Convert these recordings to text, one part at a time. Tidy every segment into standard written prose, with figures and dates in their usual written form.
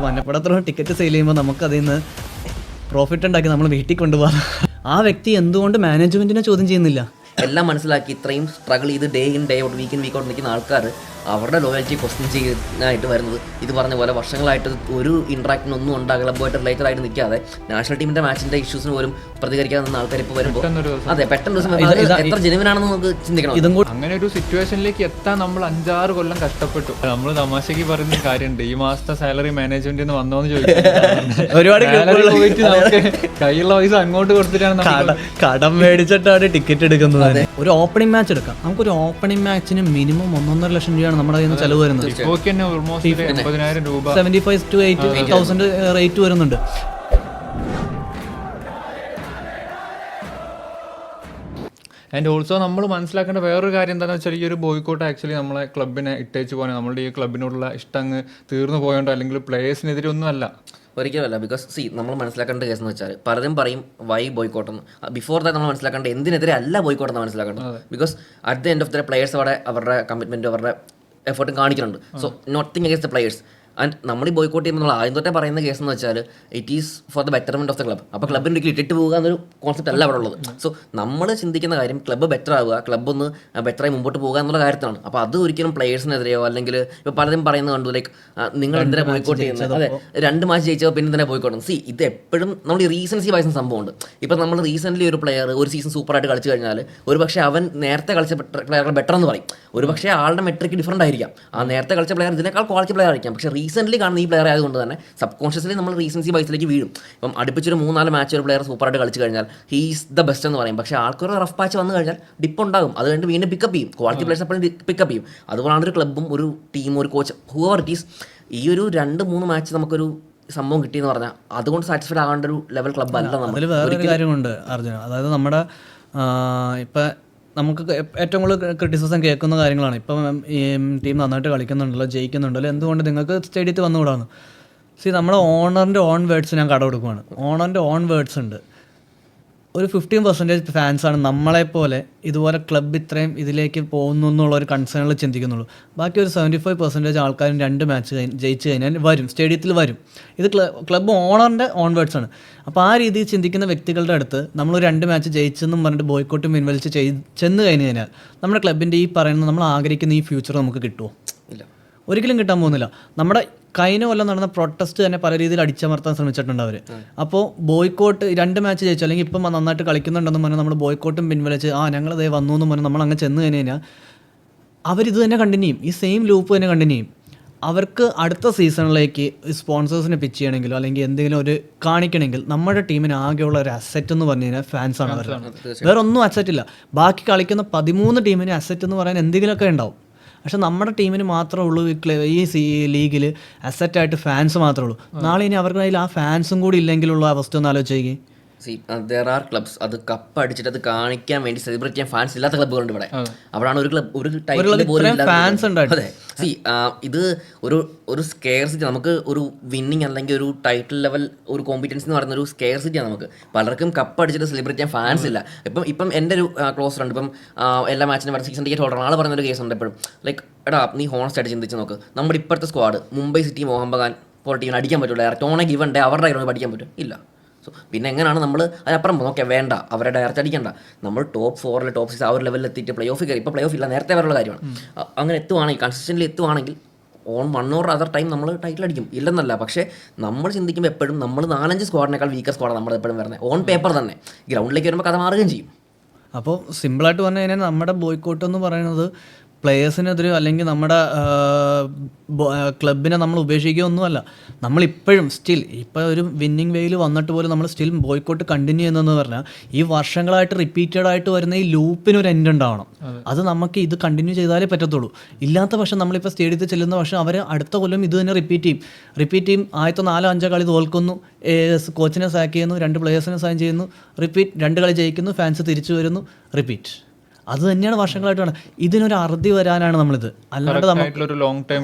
വന്നപ്പടത്ര ticket sale ചെയ്യുമ്പോൾ നമുക്കതിൽ നിന്ന് പ്രോഫിറ്റ് ഉണ്ടാക്കി നമ്മൾ വീട്ടിൽ കൊണ്ടുപോകാം. ആ വ്യക്തി എന്തുകൊണ്ട് മാനേജ്മെൻറ്റിനെ ചോദ്യം ചെയ്യുന്നില്ല? എല്ലാം മനസ്സിലാക്കി ഇത്രയും സ്ട്രഗിൾ ചെയ്ത് day in day out week in week out നിൽക്കുന്ന ആൾക്കാർ അവരുടെ ലോയൽറ്റി ക്വസ്റ്റ്യൻ ചെയ്യാനായിട്ട് വരുന്നത് ഇത് പറഞ്ഞ പോലെ വർഷങ്ങളായിട്ട് ഒരു ഇൻട്രാക്ഷനൊന്നും ഉണ്ടാകില്ല, ക്ലബ്ബുമായിട്ട് റിലേറ്റഡ് ആയിട്ട് നിൽക്കാതെ നാഷണൽ ടീമിൻ്റെ മാച്ചിൻ്റെ ഇഷ്യൂസിന് പോലും പ്രതികരിക്കാതെ നിന്ന ആൾക്കാർ ഇപ്പോൾ വരുമ്പോൾ അതെ പെട്ടെന്ന് എത്ര ജെനുവിനാണെന്ന് നമുക്ക് ചിന്തിക്കണം. അങ്ങനെ ഒരു സിറ്റുവേഷനിലേക്ക് എത്താൻ നമ്മൾ 5-6 കൊല്ലം കഷ്ടപ്പെട്ടു. നമ്മൾ തമാശയ്ക്ക് പറയുന്ന കാര്യമുണ്ട്, ഈ മാസത്തെ സാലറി മാനേജ്മെന്റിൽ നിന്ന് വന്നോന്ന് ചോദിക്കും. ഒരുപാട് കയ്യുള്ള പൈസ അങ്ങോട്ട് കൊടുത്തിട്ടാണ് കടം മേടിച്ചിട്ടാണ് ടിക്കറ്റ് എടുക്കുന്നത്. ഒരു ഓപ്പണിംഗ് മാച്ച് എടുക്കാം, നമുക്കൊരു ഓപ്പണിംഗ് മാച്ചിന് മിനിമം 1.5 ലക്ഷം രൂപയാണ് നമ്മുടെ കയ്യിൽ നിന്ന് ചെലവ് വരുന്നത്. 75,000 രൂപ 75,000 to 80,000 റേറ്റ് വരുന്നുണ്ട്. ആൻഡ് ഓൾസോ നമ്മൾ മനസ്സിലാക്കേണ്ട വേറൊരു കാര്യം എന്താണെന്ന് വെച്ചാൽ, ഈ ഒരു ബോയ്ക്കോട്ട് ആക്ച്വലി നമ്മളെ ക്ലബിനെ ഇട്ടേച്ച് പോകാൻ നമ്മളുടെ ഈ ക്ലബിനോടുള്ള ഇഷ്ടം അങ്ങ് തീർന്നു പോയോണ്ടോ അല്ലെങ്കിൽ പ്ലേയേഴ്സിനെതിരെ ഒന്നും അല്ല, ഒരിക്കലുമല്ല. ബിക്കോസ് നമ്മൾ മനസ്സിലാക്കേണ്ട കേസ് എന്ന് വെച്ചാൽ പലരും പറയും വൈ ബോയ്ക്കോട്ടെന്ന്. ബിഫോർ ദാറ്റ് നമ്മൾ മനസ്സിലാക്കേണ്ടത് എന്തിനെതിരെ അല്ല ബോയ്ക്കോട്ടെന്ന് മനസ്സിലാക്കേണ്ടത്. Because at the end of the players അവിടെ അവരുടെ കമ്മിറ്റ്മെൻറ്റ് അവരുടെ എഫേർട്ടും കാണിക്കുന്നുണ്ട്. So knotting against the players. And നമ്മൾ ഈ ബോയ്ക്കോട്ട് ചെയ്യുമ്പോൾ നമ്മൾ ആദ്യം തൊട്ടേ പറയുന്ന കേസ് എന്ന് വെച്ചാൽ it is for the betterment of the club. അപ്പോൾ ക്ലബിൻ്റെ ഒരിക്കലും ഇട്ടിട്ട് പോകുക എന്നൊരു കോൺസെപ്റ്റ് അല്ല അവിടെ ഉള്ളത്. സോ നമ്മൾ ചിന്തിക്കുന്ന കാര്യം ക്ലബ്ബ് ബെറ്റർ ആവുക, ക്ലബ്ബ് ഒന്ന് ബെറ്ററായി മുമ്പോട്ട് പോകുക എന്നുള്ള കാര്യത്തിലാണ്. അപ്പോൾ അത് ഒരിക്കലും പ്ലേയേഴ്സിനെതിരെയോ അല്ലെങ്കിൽ ഇപ്പോൾ പലരും പറയുന്നത് കണ്ടു ലൈക്ക് നിങ്ങൾ എന്തിനാ ബോയ്ക്കോട്ട് ചെയ്യുന്നത്, അതെ 2 മാച്ച് ജയിച്ചോ പിന്നെ തന്നെ ബോയ്ക്കോട്ട്. സി ഇത് എപ്പോഴും നമ്മൾ ഈ റീസൻസി വൈസ് സംഭവമുണ്ട്. ഇപ്പോൾ നമ്മൾ റീസെൻ്റ്ലി ഒരു പ്ലെയർ ഒരു സീസൺ സൂപ്പറായിട്ട് കളിച്ചു കഴിഞ്ഞാൽ ഒരു പക്ഷേ അവൻ നേരത്തെ കളിച്ച പ്ലെയറുകൾ ബെറ്റർ എന്ന് പറയും. ഒരു പക്ഷേ ആളുടെ മെട്രിക്ക് ഡിഫറൻ്റ് ആയിരിക്കാം. ആ നേരത്തെ കളിച്ച പ്ലെയർ ഇതിനേക്കാൾ ക്വാളിറ്റി പ്ലെയർ ആയിരിക്കാം. പക്ഷേ റീസെൻ്റ്ലി കാണുന്ന ഈ പ്ലെയർ ആയതുകൊണ്ട് തന്നെ സബ് കോൺഷ്യസ്ലി നമ്മൾ റീസൻസി ബൈസിലേക്ക് വീഴും. ഇപ്പം അടുപ്പിച്ചൊരു 3-4 മാച്ച് ഒരു പ്ലെയർ സൂപ്പറായിട്ട് കളിച്ചു കഴിഞ്ഞാൽ ഹീസ് ദ ബെസ്റ്റ് എന്ന് പറയും. പക്ഷേ ആൾക്കൊരു റഫ് പാച്ച് വന്നു കഴിഞ്ഞാൽ ഡിപ്പ് ഉണ്ടാകും. അത് കഴിഞ്ഞ് വീണ്ടും പിക്കപ്പ് ചെയ്യും. ക്വാളിറ്റി പ്ലെയേഴ്സ് എപ്പോഴും പിക്കപ്പ് ചെയ്യും. അതുപോലാണ് ഒരു ക്ലബ്ബും ഒരു ടീമും ഒരു കോച്ച് ഹൂവർ ഇറ്റ് ഈസ്. ഈ ഒരു 2-3 മാച്ച് നമുക്കൊരു സംഭവം കിട്ടിയെന്ന് പറഞ്ഞാൽ അതുകൊണ്ട് സാറ്റിസ്ഫൈഡ് ആകേണ്ട ഒരു ലെവൽ ക്ലബ്ബ് അല്ല. അതിൽ വേറൊരു കാര്യമുണ്ട് അർജുന, അതായത് നമ്മുടെ ഇപ്പം നമുക്ക് ഏറ്റവും കൂടുതൽ ക്രിറ്റിസിസം കേൾക്കുന്ന കാര്യങ്ങളാണ്. ഇപ്പം ഈ ടീം നന്നായിട്ട് കളിക്കുന്നുണ്ടല്ലോ, ജയിക്കുന്നുണ്ടല്ലോ, എന്തുകൊണ്ട് നിങ്ങൾക്ക് സ്റ്റേഡിയത്തിൽ വന്നുകൂടാന്ന്. നമ്മുടെ ഓണറിൻ്റെ ഓൺ വേർഡ്സ് ഞാൻ കട കൊടുക്കുവാണ്. ഓണറിൻ്റെ ഓൺ വേർഡ്സ് ഉണ്ട്. ഒരു 15% ഫാൻസാണ് നമ്മളെപ്പോലെ ഇതുപോലെ ക്ലബ്ബ് ഇത്രയും ഇതിലേക്ക് പോകുന്നു എന്നുള്ളൊരു കൺസേണിൽ ചിന്തിക്കുന്നുള്ളൂ. ബാക്കി ഒരു 75% ആൾക്കാരും 2 മാച്ച് ജയിച്ചു കഴിഞ്ഞാൽ വരും, സ്റ്റേഡിയത്തിൽ വരും. ഇത് ക്ലബ്ബ് ഓണറിൻ്റെ ഓൺവേർഡ്സ് ആണ്. അപ്പോൾ ആ രീതിയിൽ ചിന്തിക്കുന്ന വ്യക്തികളുടെ അടുത്ത് നമ്മളൊരു 2 മാച്ച് ജയിച്ചെന്നും പറഞ്ഞിട്ട് ബോയ്ക്കോട്ടും പിൻവലിച്ച് ചെന്ന് കഴിഞ്ഞ് കഴിഞ്ഞാൽ നമ്മുടെ ക്ലബിൻ്റെ ഈ പറയുന്ന നമ്മൾ ആഗ്രഹിക്കുന്ന ഈ ഫ്യൂച്ചർ നമുക്ക് കിട്ടുമോ? ഇല്ല, ഒരിക്കലും കിട്ടാൻ പോകുന്നില്ല. നമ്മുടെ കഴിഞ്ഞ കൊല്ലം നടന്ന പ്രൊട്ടസ്റ്റ് തന്നെ പല രീതിയിൽ അടിച്ചമർത്താൻ ശ്രമിച്ചിട്ടുണ്ട് അവർ. അപ്പോൾ ബോയ്ക്കോട്ട് 2 മാച്ച് ജയിച്ചു അല്ലെങ്കിൽ ഇപ്പം നന്നായിട്ട് കളിക്കുന്നുണ്ടെന്ന് പറഞ്ഞാൽ നമ്മൾ ബോയ്ക്കോട്ടും പിൻവലിച്ച് ഞങ്ങളതേ വന്നു എന്ന് പറഞ്ഞാൽ നമ്മൾ അങ്ങനെ ചെന്ന് കഴിഞ്ഞ് കഴിഞ്ഞാൽ അവരിത് തന്നെ കണ്ടിന്യൂ ചെയ്യും, ഈ സെയിം ലൂപ്പ് തന്നെ കണ്ടിന്യൂ ചെയ്യും. അവർക്ക് അടുത്ത സീസണിലേക്ക് സ്പോൺസേഴ്സിനെ പിച്ച് ചെയ്യണമെങ്കിലോ അല്ലെങ്കിൽ എന്തെങ്കിലും ഒരു കാണിക്കണമെങ്കിൽ നമ്മുടെ ടീമിന് ആകെയുള്ള ഒരു അസറ്റ് എന്ന് പറഞ്ഞു കഴിഞ്ഞാൽ ഫാൻസാണ്. അവർ വേറെ ഒന്നും അസറ്റില്ല. ബാക്കി കളിക്കുന്ന 13 ടീമിന് അസറ്റ് എന്ന് പറയാൻ എന്തെങ്കിലുമൊക്കെ ഉണ്ടാവും. പക്ഷെ നമ്മുടെ ടീമിന് മാത്രമേ ഉള്ളൂ ഈ ലീഗിൽ അസറ്റായിട്ട് ഫാൻസ് മാത്രമേ ഉള്ളൂ. നാളെ ഇനി അവർക്ക് കയ്യിൽ ആ ഫാൻസും കൂടി ഇല്ലെങ്കിലുള്ള അവസ്ഥ ഒന്ന് ആലോചിച്ചേക്ക്. there are clubs അത് കപ്പ് അടിച്ചിട്ട് അത് കാണിക്കാൻ വേണ്ടി സെലിബ്രേറ്റ് ചെയ്യാൻ ഫാൻസ് ഇല്ലാത്ത ക്ലബ്ബുകളുണ്ട് ഇവിടെ. അവിടാണ് ഒരു ക്ലബ് ഒരു ടൈറ്റിൽ പോലും ഫാൻസ് ഉണ്ട്. അതെ, ഇത് ഒരു സ്കെയർസിറ്റി. നമുക്ക് ഒരു വിന്നിങ് അല്ലെങ്കിൽ ഒരു ടൈറ്റിൽ ലെവൽ ഒരു കോമ്പറ്റൻസി എന്ന് പറയുന്ന ഒരു സ്കെയർസിറ്റിയാണ്. നമുക്ക് പലർക്കും കപ്പ് അടിച്ചിട്ട് സെലിബ്രേറ്റ് ചെയ്യാൻ ഫാൻസ് ഇല്ല. ഇപ്പം എൻ്റെ ഒരു ക്ലോസ് ഫ്രണ്ട് ഇപ്പം എല്ലാ മാച്ചിനും വരെ സീസൺ ടിക്കറ്റ് ഹോൾഡർ ആൾ പറഞ്ഞൊരു കേസ് ഉണ്ട് എപ്പോഴും ലൈക്ക് എടാ നീ ഹോണസ്റ്റ് ആയിട്ട് ചിന്തിച്ച് നോക്ക്, നമ്മുടെ ഇപ്പോഴത്തെ സ്ക്വാഡ് മുംബൈ സിറ്റി മോഹൻ ബഗാൻ പോലെ ടീമിന് അടിക്കാൻ പറ്റില്ല. ടോണെ ഗിവൺ ഡേ അവരുടെ കയ്യിൽ പഠിക്കാൻ പറ്റും ഇല്ല. സോ പിന്നെ എങ്ങനെയാണ് നമ്മൾ അതിനപ്പുറം നോക്കിയാൽ വേണ്ട അവരെ ഡയറക്റ്റ് അടിക്കണ്ട. നമ്മൾ ടോപ്പ് 4 ടോപ്പ് 6 ആ ഒരു ലെവലിൽ എത്തിയിട്ട് പ്ലേ ഓഫ് കയറി. ഇപ്പോൾ പ്ലേ ഓഫ് ഇല്ല, നേരത്തെ വരെയുള്ള കാര്യമാണ്. അങ്ങനെ എത്തുവാണെങ്കിൽ കൺസിസ്റ്റൻ്റ്ലി എത്തുവാണെങ്കിൽ ഓൺ 1 or അതർ ടൈം നമ്മൾ ടൈറ്റിൽ അടിക്കും, ഇല്ലെന്നല്ല. പക്ഷേ നമ്മൾ ചിന്തിക്കുമ്പോൾ എപ്പോഴും നമ്മൾ 4-5 സ്ക്വാഡിനേക്കാൾ വീക്കർ സ്ക്വാഡാണ് നമ്മൾ എപ്പോഴും വരുന്നത്. ഓൺ പേപ്പർ തന്നെ ഗ്രൗണ്ടിലേക്ക് വരുമ്പോൾ കഥ മാറുകയും ചെയ്യും. അപ്പോൾ സിമ്പിളായിട്ട് പറഞ്ഞു കഴിഞ്ഞാൽ നമ്മുടെ ബോയ്ക്കോട്ട് എന്ന് പറയുന്നത് പ്ലെയേഴ്സിനെതിരെ അല്ലെങ്കിൽ നമ്മുടെ ക്ലബിനെ നമ്മൾ ഉപേക്ഷിക്കുകയൊന്നുമല്ല. നമ്മളിപ്പോഴും സ്റ്റിൽ ഇപ്പോൾ ഒരു വിന്നിങ് വേയിൽ വന്നിട്ട് പോലും നമ്മൾ സ്റ്റിൽ ബോയ്ക്കോട്ട് കണ്ടിന്യൂ ചെയ്യുന്നതെന്ന് പറഞ്ഞാൽ ഈ വർഷങ്ങളായിട്ട് റിപ്പീറ്റഡ് ആയിട്ട് വരുന്ന ഈ ലൂപ്പിനൊരു എൻഡ് ഉണ്ടാവണം. അത് നമുക്ക് ഇത് കണ്ടിന്യൂ ചെയ്താലേ പറ്റത്തുള്ളൂ. ഇല്ലാത്ത പക്ഷം നമ്മളിപ്പോൾ സ്റ്റേഡിയത്തിൽ ചെല്ലുന്ന പക്ഷം അവർ അടുത്ത കൊല്ലം ഇത് തന്നെ റിപ്പീറ്റ് ചെയ്യും. ആദ്യത്തെ 4-5 കളി തോൽക്കുന്നു, കോച്ചിനെ സാക്ക് ചെയ്യുന്നു, 2 പ്ലെയേഴ്സിനെ സൈൻ ചെയ്യുന്നു, റിപ്പീറ്റ്. 2 കളി ജയിക്കുന്നു, ഫാൻസ് തിരിച്ചു വരുന്നു, റിപ്പീറ്റ്. അത് തന്നെയാണ് വർഷങ്ങളായിട്ട്. ഇതിനൊരു അറുതി വരാനാണ് നമ്മളിത്, അല്ലാണ്ട് നമുക്ക്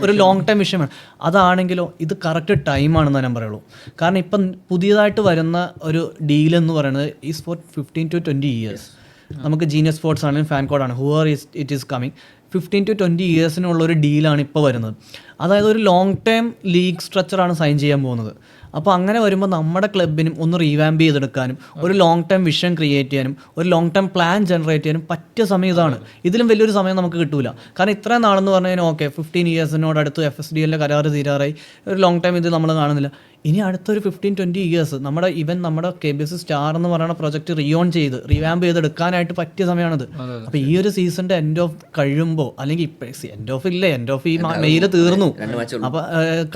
ഒരു ലോങ് ടൈം വിഷയമാണ്. അതാണെങ്കിലോ ഇത് കറക്റ്റ് ടൈമാണെന്ന് ഞാൻ പറയുള്ളൂ. കാരണം ഇപ്പം പുതിയതായിട്ട് വരുന്ന ഒരു ഡീലെന്ന് പറയുന്നത് ഈസ് ഫോർ 15 to 20 years. നമുക്ക് ജീനിയസ് സ്പോർട്സ് ആണെങ്കിലും ഫാൻ കോഡാണ് Hoover it is coming 15 to 20 ഇയേഴ്സിനുള്ള ഒരു ഡീലാണ് ഇപ്പോൾ വരുന്നത്. അതായത് ഒരു ലോങ് ടൈം ലീഗ് സ്ട്രക്ചറാണ് സൈൻ ചെയ്യാൻ പോകുന്നത്. അപ്പോൾ അങ്ങനെ വരുമ്പോൾ നമ്മുടെ ക്ലബിനും ഒന്ന് റീവാമ്പ് ചെയ്തെടുക്കാനും ഒരു ലോങ് ടൈം വിഷൻ ക്രിയേറ്റ് ചെയ്യാനും ഒരു ലോങ് ടൈം പ്ലാൻ ജനറേറ്റ് ചെയ്യാനും പറ്റിയ സമയം ഇതാണ്. ഇതിലും വലിയൊരു സമയം നമുക്ക് കിട്ടൂല. കാരണം ഇത്രയും നാളെന്ന് പറഞ്ഞു കഴിഞ്ഞാൽ ഓക്കെ 15 ഇയേഴ്സിനോടടുത്ത് FSDL കരാറ് തീരാറായി, ഒരു ലോങ് ടൈം ഇത് നമ്മൾ കാണുന്നില്ല. ഇനി അടുത്തൊരു 15-20 ഇയേഴ്സ് നമ്മുടെ നമ്മുടെ KBC സ്റ്റാർ എന്ന് പറയുന്ന പ്രൊജക്റ്റ് റീവാമ്പ് ചെയ്തെടുക്കാനായിട്ട് പറ്റിയ സമയമാണിത്. അപ്പോൾ ഈ ഒരു സീസണിൻ്റെ എൻഡ് ഓഫ് കഴിയുമ്പോൾ, അല്ലെങ്കിൽ എൻഡ് ഓഫ് ഈ മെയിൽ തീർന്നു, അപ്പോൾ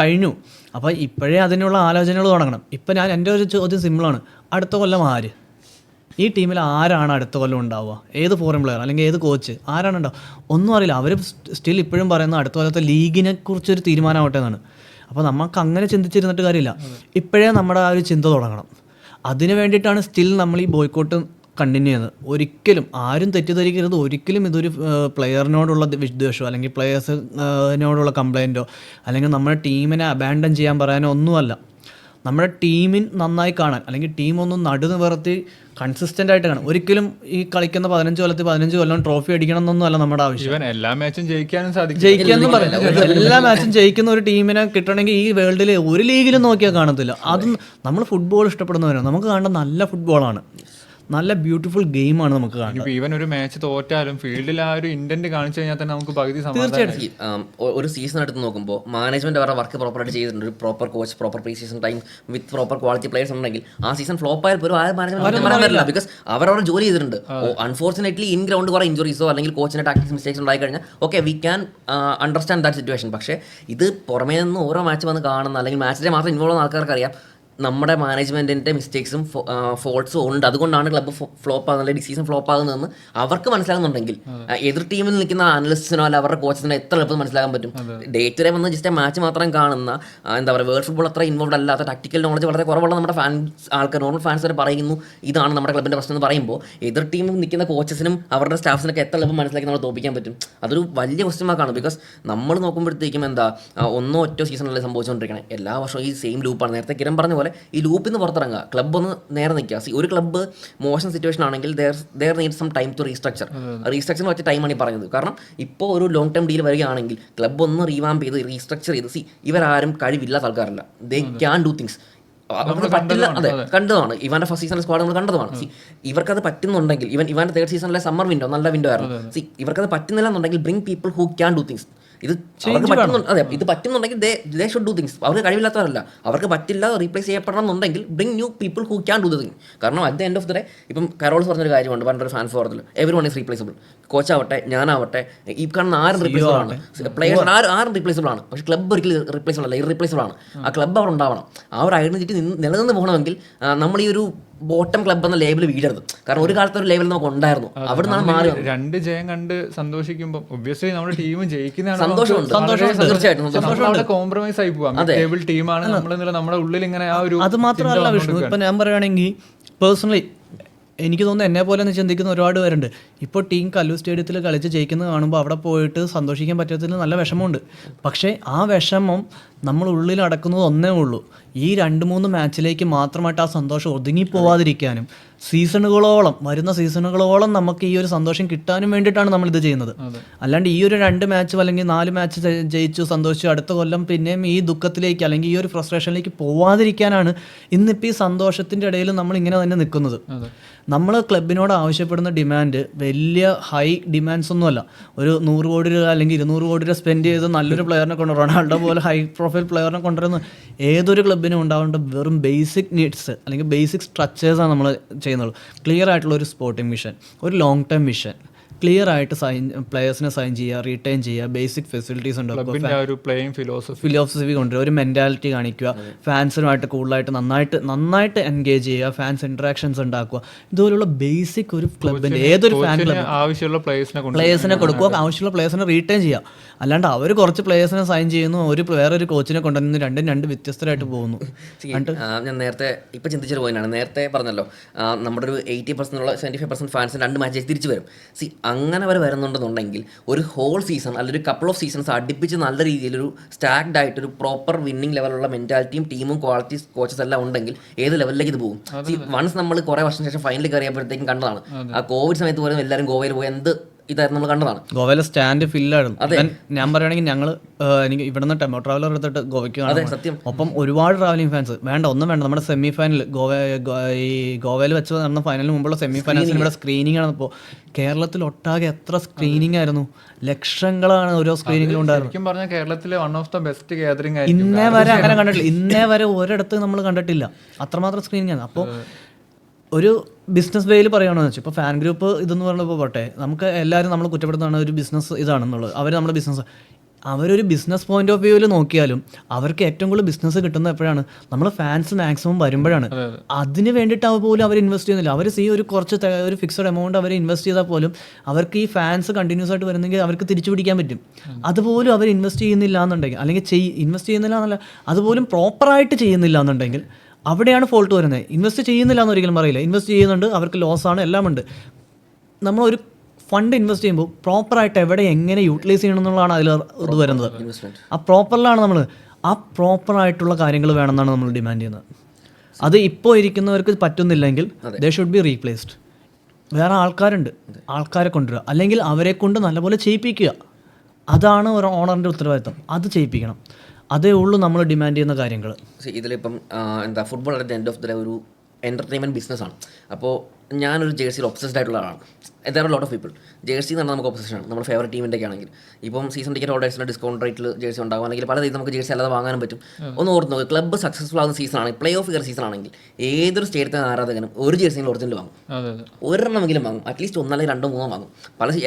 കഴിഞ്ഞു. അപ്പോൾ ഇപ്പോഴേ അതിനുള്ള ആലോചനകൾ തുടങ്ങണം. ഇപ്പം എൻ്റെ ഒരു ചോദ്യം സിമ്പിളാണ്, അടുത്ത കൊല്ലം ആര് ഈ ടീമിൽ ആരാണ് അടുത്ത കൊല്ലം ഉണ്ടാവുക? ഏത് ഫോറിൻ പ്ലെയർ അല്ലെങ്കിൽ ഏത് കോച്ച് ആരാണ് ഉണ്ടാവുക? ഒന്നും അറിയില്ല. അവർ സ്റ്റിൽ ഇപ്പോഴും പറയുന്നത് അടുത്ത കൊല്ലത്തെ ലീഗിനെ കുറിച്ചൊരു തീരുമാനമാവട്ടെ എന്നാണ്. അപ്പോൾ നമുക്ക് അങ്ങനെ ചിന്തിച്ചിരുന്നിട്ട് കാര്യമില്ല. ഇപ്പോഴേ നമ്മുടെ ആ ഒരു ചിന്ത തുടങ്ങണം. അതിന് വേണ്ടിയിട്ടാണ് സ്റ്റിൽ നമ്മൾ ഈ ബോയ്ക്കോട്ട് കണ്ടിന്യൂ ചെയ്യുന്നത്. ഒരിക്കലും ആരും തെറ്റിദ്ധരിക്കരുത്. ഒരിക്കലും ഇതൊരു പ്ലെയറിനോടുള്ള വിദ്വേഷമോ അല്ലെങ്കിൽ പ്ലെയേഴ്സിനോടുള്ള കംപ്ലയിൻറ്റോ അല്ലെങ്കിൽ നമ്മുടെ ടീമിനെ അബാൻഡൻ ചെയ്യാൻ പറയാനോ ഒന്നുമല്ല. നമ്മുടെ ടീമിൻ നന്നായി കാണാൻ, അല്ലെങ്കിൽ ടീം ഒന്നും നടുനിവർത്തി കൺസിസ്റ്റൻ്റ് ആയിട്ട് കാണാം. ഒരിക്കലും ഈ കളിക്കുന്ന 15 കൊല്ലം ട്രോഫി അടിക്കണം എന്നൊന്നുമല്ല നമ്മുടെ ആവശ്യം. എല്ലാ മാച്ചും ജയിക്കാനും സാധിക്കും. ജയിക്കാന്നും പറയില്ല, എല്ലാ മാച്ചും ജയിക്കുന്ന ഒരു ടീമിനെ കിട്ടണമെങ്കിൽ ഈ വേൾഡിൽ ഒരു ലീഗിലും നോക്കിയാൽ കാണത്തില്ല. അതും നമ്മൾ ഫുട്ബോൾ ഇഷ്ടപ്പെടുന്നവരാണ്. നമുക്ക് കാണേണ്ട നല്ല ഫുട്ബോളാണ്, നല്ല ബ്യൂട്ടിഫുൾ ഗെയിമാണ് നമുക്ക് കാണുന്നത്. ഈവൻ ഒരു മാച്ച് തോറ്റാലും ഫീൽഡിൽ ആ ഒരു ഇന്റന്റ് കാണിച്ചു കഴിഞ്ഞാൽ തന്നെ നമുക്ക് പകുതി ഒരു സീസൺ എടുത്ത് നോക്കുമ്പോൾ മാനേജ്മെന്റ് അവരുടെ വർക്ക് പ്രോപ്പറായിട്ട് ചെയ്തിട്ടുണ്ട്. ഒരു proper coach, proper pre season time with proper quality players ഉണ്ടെങ്കിൽ ആ സീസൺ ഫ്ലോപ്പ് ആയാൽ പോലും ആ മാനേജ്മെന്റ് ബിക്കോസ് അവരവരുടെ ജോലി ചെയ്തിട്ടുണ്ട്. അൺഫോർച്ചുനേറ്റ്ലി ഇൻ ഗ്രൗണ്ട് കുറേ ഇഞ്ചുറീസോ അല്ലെങ്കിൽ കോച്ചിന്റെ ടാക്ടിക്സ് മിസ്റ്റേക്സ് ഉണ്ടായി കഴിഞ്ഞാൽ okay we can understand that situation. പക്ഷേ ഇത് പുറമേ നിന്ന് ഓരോ മാച്ച് വന്ന് കാണുന്ന അല്ലെങ്കിൽ മാച്ചിലെ മാത്രം ഇൻവോൾവ് ചെയ്യുന്ന ആൾക്കാർക്ക് അറിയാം നമ്മുടെ മാനേജ്മെൻറ്റിൻ്റെ മിസ്റ്റേക്സും ഫോൾട്ട്സും ഉണ്ട്. അതുകൊണ്ടാണ് ക്ലബ്ബ് ഫ്ലോപ്പ് ആകുന്നത്, അല്ലെങ്കിൽ സീസൺ ഫ്ലോപ്പ് ആകുന്നതെന്ന് അവർക്ക് മനസ്സിലാകുന്നുണ്ടെങ്കിൽ എതിർ ടീമിൽ നിൽക്കുന്ന അനലിസ്റ്റിനോ അല്ല അവരുടെ കോച്ചിനോ എത്ര എളുപ്പം മനസ്സിലാക്കാൻ പറ്റും. ഡേ ടു ഡേ വന്ന് ജസ്റ്റ് മാച്ച് മാത്രം കാണുന്ന എന്താ പറയുക വേൾഡ് ഫുട്ബോൾ അത്ര ഇൻവോൾവ് അല്ലാത്ത ടാക്ടിക്കൽ നോളജ് വളരെ കുറവുള്ള നമ്മുടെ ആൾക്കാർ നോർമൽ ഫാൻസ് വരെ പറയുന്നു ഇതാണ് നമ്മുടെ ക്ലബിൻ്റെ പ്രശ്നം എന്ന് പറയുമ്പോൾ എതിർ ടീമിൽ നിൽക്കുന്ന കോച്ചസിനും അവരുടെ സ്റ്റാഫ്സിനൊക്കെ എത്ര എളുപ്പം മനസ്സിലാക്കി നമ്മൾ തോപ്പിക്കാൻ പറ്റും? അതൊരു വലിയ ക്വസ്റ്റ്യൻ മാർക്കാണ്. ബിക്കോസ് നമ്മൾ നോക്കുമ്പോഴത്തേക്കും എന്താ ഒറ്റ സീസണല്ലേ സംഭവിച്ചുകൊണ്ടിരിക്കണേ. എല്ലാ വർഷവും ഈ സെയിം ലൂപ്പാണ്. നേരത്തെ കിരൺ പറഞ്ഞ ഈ ലൂപ്പിൽ നിന്ന് പുറത്തിറങ്ങുക, ക്ലബ്ബ് ഒന്ന് നേരെ നിൽക്കുക. ഒരു ക്ലബ്ബ് മോശം സിറ്റുവേഷൻ ആണെങ്കിൽ there need some time to റീസ്ട്രക്ചറിന് പറ്റിയ ടൈമാണ് ഈ പറഞ്ഞത്. കാരണം ഇപ്പോൾ ഒരു ലോങ് ടൈം ഡീൽ വരികയാണെങ്കിൽ ക്ലബ്ബ് ഒന്ന് റീവാമ്പ് ചെയ്ത് റീസ്ട്രക്ചർ ചെയ്ത് ഇവരാരും കഴിവില്ലാത്ത ആൾക്കാരല്ല. They can do things. പറ്റില്ല, അതെ കണ്ടതാണ്. ഇവന്റെ ഫസ്റ്റ് സീസണിലെ സ്ക്വാഡ് നമ്മൾ കണ്ടതാണ്. ഇവർക്കത് പറ്റുന്നുണ്ടെങ്കിൽ ഇവന്റെ തേർഡ് സീസണിലെ സമ്മർ വിൻഡോ നല്ല വിൻഡോ ആയിരുന്നു. ഇവർക്കത് പറ്റുന്നില്ല എന്നുണ്ടെങ്കിൽ bring people who can do things. ഇത് അതെ ഇത് പറ്റുന്നുണ്ടെങ്കിൽ ദേ ഷുഡ് ഡു തിങ്സ്. അവർക്ക് കഴിവില്ലാത്തവരല്ല, അവർക്ക് പറ്റില്ല റീപ്ലേസ് ചെയ്യപ്പെടണം എന്നുണ്ടെങ്കിൽ bring new people who can do the thing. കാരണം at the end of the day ഇപ്പം കരോൾസ് പറഞ്ഞൊരു കാര്യമുണ്ട് പണ്ടൊരു ഫാൻ ഫോറത്തിൽ, എവരി വൺ ഈസ് റീപ്ലേസബിൾ. കോച്ചാവട്ടെ ഞാനാവട്ടെ ഈ കാണുന്ന ആരും റീപ്ലേസബിൾ ആണ്, പ്ലേയേഴ്സ് ആരും റീപ്ലേസബിൾ ആണ്. പക്ഷേ ക്ലബ്ബ് ഒരിക്കലും റീപ്ലേസബിൾ അല്ല, ഇറീപ്ലേസബിൾ ആണ്. ആ ക്ലബ്ബ് അവിടെ ഉണ്ടാവണം. ആ ഒരു ഐഡന്റിറ്റി നിലനിന്ന് പോകണമെങ്കിൽ നമ്മൾ ഈ ഒരു ബോട്ടം ക്ലബ്ബ് എന്ന ലേബിൾ വീഴരുത്. കാരണം ഒരു കാലത്ത് ഒരു ലേബിൾ നമുക്ക് ഉണ്ടായിരുന്നു, അവിടെ നിന്നാണ് മാറി. 2 ജയം കണ്ട് സന്തോഷിക്കുമ്പോൾ ഒബ്വിയസ്ലി നമ്മുടെ ടീം ജയിക്കുന്നതാണ് സന്തോഷമുണ്ട്. തീർച്ചയായിട്ടും കോംപ്രമൈസ് ആയി പോവാം. ടേബിൾ ടീമാണ് നമ്മുടെ ഉള്ളിൽ ഇങ്ങനെ ആ ഒരു. അത് മാത്രമല്ല വിഷ്ണു, ഇപ്പം ഞാൻ പറയുകയാണെങ്കിൽ പേഴ്സണലി എനിക്ക് തോന്നുന്നു എന്നെ പോലെ ചിന്തിക്കുന്ന ഒരുപാട് പേരുണ്ട്. ഇപ്പോൾ ടീം കല്ലൂർ സ്റ്റേഡിയത്തിൽ കളിച്ച് ജയിക്കുന്നത് കാണുമ്പോൾ അവിടെ പോയിട്ട് സന്തോഷിക്കാൻ പറ്റത്തിൽ നല്ല വിഷമമുണ്ട്. പക്ഷേ ആ വിഷമം നമ്മൾ ഉള്ളിൽ അടക്കുന്നത് ഒന്നേ ഉള്ളൂ, ഈ 2-3 മാച്ചിലേക്ക് മാത്രമായിട്ട് ആ സന്തോഷം ഒതുങ്ങിപ്പോവാതിരിക്കാനും വരുന്ന സീസണുകളോളം നമുക്ക് ഈ ഒരു സന്തോഷം കിട്ടാനും വേണ്ടിയിട്ടാണ് നമ്മളിത് ചെയ്യുന്നത്. അല്ലാണ്ട് ഈ ഒരു 2 മാച്ച് അല്ലെങ്കിൽ 4 മാച്ച് ജയിച്ചു സന്തോഷിച്ചു അടുത്ത കൊല്ലം പിന്നെയും ഈ ദുഃഖത്തിലേക്ക് അല്ലെങ്കിൽ ഈ ഒരു ഫ്രസ്ട്രേഷനിലേക്ക് പോവാതിരിക്കാനാണ് ഇന്നിപ്പോൾ ഈ സന്തോഷത്തിൻ്റെ ഇടയിൽ നമ്മൾ ഇങ്ങനെ തന്നെ നിൽക്കുന്നത്. നമ്മൾ ക്ലബിനോട് ആവശ്യപ്പെടുന്ന ഡിമാൻഡ് വലിയ ഹൈ ഡിമാൻഡ്സ് ഒന്നുമല്ല. ഒരു 100 കോടി രൂപ അല്ലെങ്കിൽ 200 കോടി രൂപ സ്പെൻഡ് ചെയ്ത് നല്ലൊരു പ്ലെയറിനെ കൊണ്ട് റൊണാൾഡോ പോലെ ഹൈ പ്രൊഫൈൽ പ്ലെയറിനെ കൊണ്ടുവരുന്ന ഏതൊരു ക്ലബിനും ഉണ്ടാവേണ്ട വെറും ബേസിക് നീഡ്സ് അല്ലെങ്കിൽ ബേസിക് സ്ട്രക്ചേഴ്സാണ് നമ്മൾ ചെയ്യുന്നത്. ക്ലിയർ ആയിട്ടുള്ള ഒരു സ്പോർട്ടിംഗ് വിഷൻ, ഒരു ലോങ് ടൈം വിഷൻ, ക്ലിയർ ആയിട്ട് പ്ലെയേഴ്സിനെ സൈൻ ചെയ്യുക, റീറ്റെയിൻ ചെയ്യുക, ബേസിക് ഫെസിലിറ്റീസ് ഉണ്ടാക്കുക, ഫിലോസഫി കൊണ്ടുവരിക, ഒരു മെൻറ്റാലിറ്റി കാണിക്കുക, ഫാൻസിനുമായിട്ട് കൂടുതലായിട്ട് നന്നായിട്ട് എൻഗേജ് ചെയ്യുക, ഫാൻസ് ഇൻട്രാക്ഷൻസ് ഉണ്ടാക്കുക. ഇതുപോലുള്ള ബേസിക് ഒരു ക്ലബിൻ്റെ ഏതൊരു ഫാൻ ക്ലബ് ആവശ്യമുള്ള പ്ലേയേഴ്സിനെ കൊടുക്കുക, ആവശ്യമുള്ള പ്ലേയേഴ്സിനെ റീറ്റെയിൻ ചെയ്യുക. അല്ലാണ്ട് അവർ കുറച്ച് പ്ലേയേഴ്സിനെ സൈൻ ചെയ്യുന്നു, വേറൊരു കോച്ചിനെ കൊണ്ടുവന്ന് രണ്ട് വ്യത്യസ്തരായിട്ട് പോകുന്നു. ഞാൻ നേരത്തെ ഇപ്പം ചിന്തിച്ചൊരു പോയിന്റാണ്. നേരത്തെ പറഞ്ഞല്ലോ നമ്മുടെ ഒരു 80% 75% ഫാൻസിന് 2 മാച്ച് തിരിച്ചു വരും. അങ്ങനെ അവർ വരുന്നുണ്ടെന്നുണ്ടെങ്കിൽ ഒരു ഹോൾ സീസൺ അല്ലെങ്കിൽ ഒരു കപ്പിൾ ഓഫ് സീസൺസ് അടുപ്പിച്ച് നല്ല രീതിയിലൊരു സ്റ്റാക്ഡ് ആയിട്ട് ഒരു പ്രോപ്പർ വിന്നിംഗ് ലെവലുള്ള മെന്റാലിറ്റിയും ടീമും ക്വാളിറ്റി കോച്ചസ് എല്ലാം ഉണ്ടെങ്കിൽ ഏത് ലെവലിലേക്ക് ഇത് പോകും. വൺസ് നമ്മൾ കുറേ വർഷം ശേഷം ഫൈനലിൽ കയറിയപ്പോഴത്തേക്കും കണ്ടതാണ്. ആ കോവിഡ് സമയത്ത് പോലും എല്ലാവരും ഗോവയിൽ പോയി എന്ത് ഇതായിരുന്നു നമ്മൾ കണ്ടതാണ്. ഗോവയിലെ സ്റ്റാൻഡ് ഫില്ലായിരുന്നു. ഞാൻ പറയുകയാണെങ്കിൽ ഞങ്ങൾ എനിക്ക് ഇവിടുന്ന് ടെമ്പോ ട്രാവലർ എടുത്തിട്ട് ഗോവയ്ക്ക് കാണാൻ, സത്യം. ഒപ്പം ഒരുപാട് ട്രാവലിംഗ് ഫാൻസ് ഒന്നും വേണ്ട നമ്മുടെ സെമി ഫൈനൽ ഈ ഗോവയിൽ വെച്ച് നടന്ന ഫൈനലിന് മുമ്പുള്ള സെമി ഫൈനൽസിന് ഇവിടെ സ്ക്രീനിങ് ആണിപ്പോൾ. കേരളത്തിൽ ഒട്ടാകെ എത്ര സ്ക്രീനിങ് ആയിരുന്നു, ലക്ഷങ്ങളാണ് ഓരോ സ്ക്രീനിങ്ങിലും ഉണ്ടായിരുന്നു. ശരിക്കും പറഞ്ഞാൽ കേരളത്തിലെ one of the best gathering ഇന്നേ വരെ അങ്ങനെ കണ്ടിട്ടില്ല, ഇന്നേ വരെ ഒരിടത്ത് നമ്മൾ കണ്ടിട്ടില്ല, അത്രമാത്രം സ്ക്രീനിങ് ആണ്. അപ്പോൾ ഒരു ബിസിനസ് വേയിൽ പറയുകയാണെന്ന് വെച്ചാൽ ഇപ്പോൾ ഫാൻ ഗ്രൂപ്പ് ഇതെന്ന് പറഞ്ഞപ്പോൾ പോട്ടെ, നമുക്ക് എല്ലാവരും നമ്മൾ കുറ്റപ്പെടുത്തുന്ന ഒരു ബിസിനസ് ഇതാണെന്നുള്ളത്. അവർ നമ്മുടെ ബിസിനസ്, അവരൊരു ബിസിനസ് പോയിന്റ് ഓഫ് വ്യൂവിൽ നോക്കിയാലും അവർക്ക് ഏറ്റവും കൂടുതൽ ബിസിനസ് കിട്ടുന്നത് എപ്പോഴാണ്, നമ്മൾ ഫാൻസ് മാക്സിമം വരുമ്പോഴാണ്. അതിന് വേണ്ടിയിട്ട് പോലും അവർ ഇൻവെസ്റ്റ് ചെയ്യുന്നില്ല. അവർ ഒരു ഫിക്സഡ് എമൗണ്ട് അവർ ഇൻവെസ്റ്റ് ചെയ്താൽ പോലും അവർക്ക് ഈ ഫാൻസ് കണ്ടിന്യൂസ് ആയിട്ട് വരുന്നെങ്കിൽ അവർക്ക് തിരിച്ചു പിടിക്കാൻ പറ്റും. അതുപോലും അവർ ഇൻവെസ്റ്റ് ചെയ്യുന്നില്ല എന്നുണ്ടെങ്കിൽ, അല്ലെങ്കിൽ ഇൻവെസ്റ്റ് ചെയ്യുന്നില്ല എന്നല്ല, അതുപോലും പ്രോപ്പറായിട്ട് ചെയ്യുന്നില്ല എന്നുണ്ടെങ്കിൽ അവിടെയാണ് ഫോൾട്ട് വരുന്നത്. ഇൻവെസ്റ്റ് ചെയ്യുന്നില്ല എന്ന് ഒരിക്കലും പറയില്ല, ഇൻവെസ്റ്റ് ചെയ്യുന്നുണ്ട്, അവർക്ക് ലോസാണ്, എല്ലാം ഉണ്ട്. നമ്മളൊരു ഫണ്ട് ഇൻവെസ്റ്റ് ചെയ്യുമ്പോൾ പ്രോപ്പറായിട്ട് എവിടെ എങ്ങനെ യൂട്ടിലൈസ് ചെയ്യണം എന്നുള്ളതാണ് അതിൽ ഇത് വരുന്നത്. ആ പ്രോപ്പറിലാണ് നമ്മൾ ആ പ്രോപ്പറായിട്ടുള്ള കാര്യങ്ങൾ വേണമെന്നാണ് നമ്മൾ ഡിമാൻഡ് ചെയ്യുന്നത്. അത് ഇപ്പോൾ ഇരിക്കുന്നവർക്ക് പറ്റുന്നില്ലെങ്കിൽ ദേ ഷുഡ് ബി റീപ്ലേസ്ഡ്. വേറെ ആൾക്കാരുണ്ട്, ആൾക്കാരെ കൊണ്ടുവരിക, അല്ലെങ്കിൽ അവരെ കൊണ്ട് നല്ലപോലെ ചെയ്യിപ്പിക്കുക. അതാണ് ഒരു ഓണറിൻ്റെ ഉത്തരവാദിത്തം, അത് ചെയ്യിപ്പിക്കണം. അതേ ഉള്ളൂ നമ്മൾ ഡിമാൻഡ് ചെയ്യുന്ന കാര്യങ്ങൾ. ഇതിലിപ്പം football at the end of the ഒരു എൻ്റർടൈൻമെൻറ്റ് ബിസിനസ്സാണ്. അപ്പോൾ ഞാനൊരു ജേഴ്സിയിൽ ഒബ്സസ്ഡ് ആയിട്ടുള്ള ആളാണ്. There are lot of people. Jersey എന്ന് പറഞ്ഞാൽ നമുക്ക് ഒബ്സഷനാണ്. നമ്മുടെ ഫേവറേറ്റ് ടീമിൻ്റെ ഒക്കെ ആണെങ്കിൽ ഇപ്പം സീസൺ ടിക്കറ്റ് ഹോൾഡേഴ്സിന് ഡിസ്കൗണ്ട് റേറ്റിൽ ജേഴ്സി ഉണ്ടാകും, അല്ലെങ്കിൽ പല രീതിയിൽ നമുക്ക് ജേഴ്സി അല്ലാതെ വാങ്ങാനും പറ്റും. ഒന്ന് ഓർത്ത് നോക്കുക, ക്ലബ്ബ് സക്സസ്ഫുൾ ആകുന്ന സീസണാണെങ്കിൽ, പ്ലേ ഓഫ് കയറി സീസൺ ആണെങ്കിൽ ഏതൊരു സ്റ്റേറ്റത്തെ ആരാധകനും ഒരു ജേഴ്സിയിൽ ഒറിജിനൽ വാങ്ങും, ഒരെണ്ണമെങ്കിലും വാങ്ങും, അറ്റ്ലീസ്റ്റ് 1 അല്ലെങ്കിൽ 2 3 വാങ്ങും.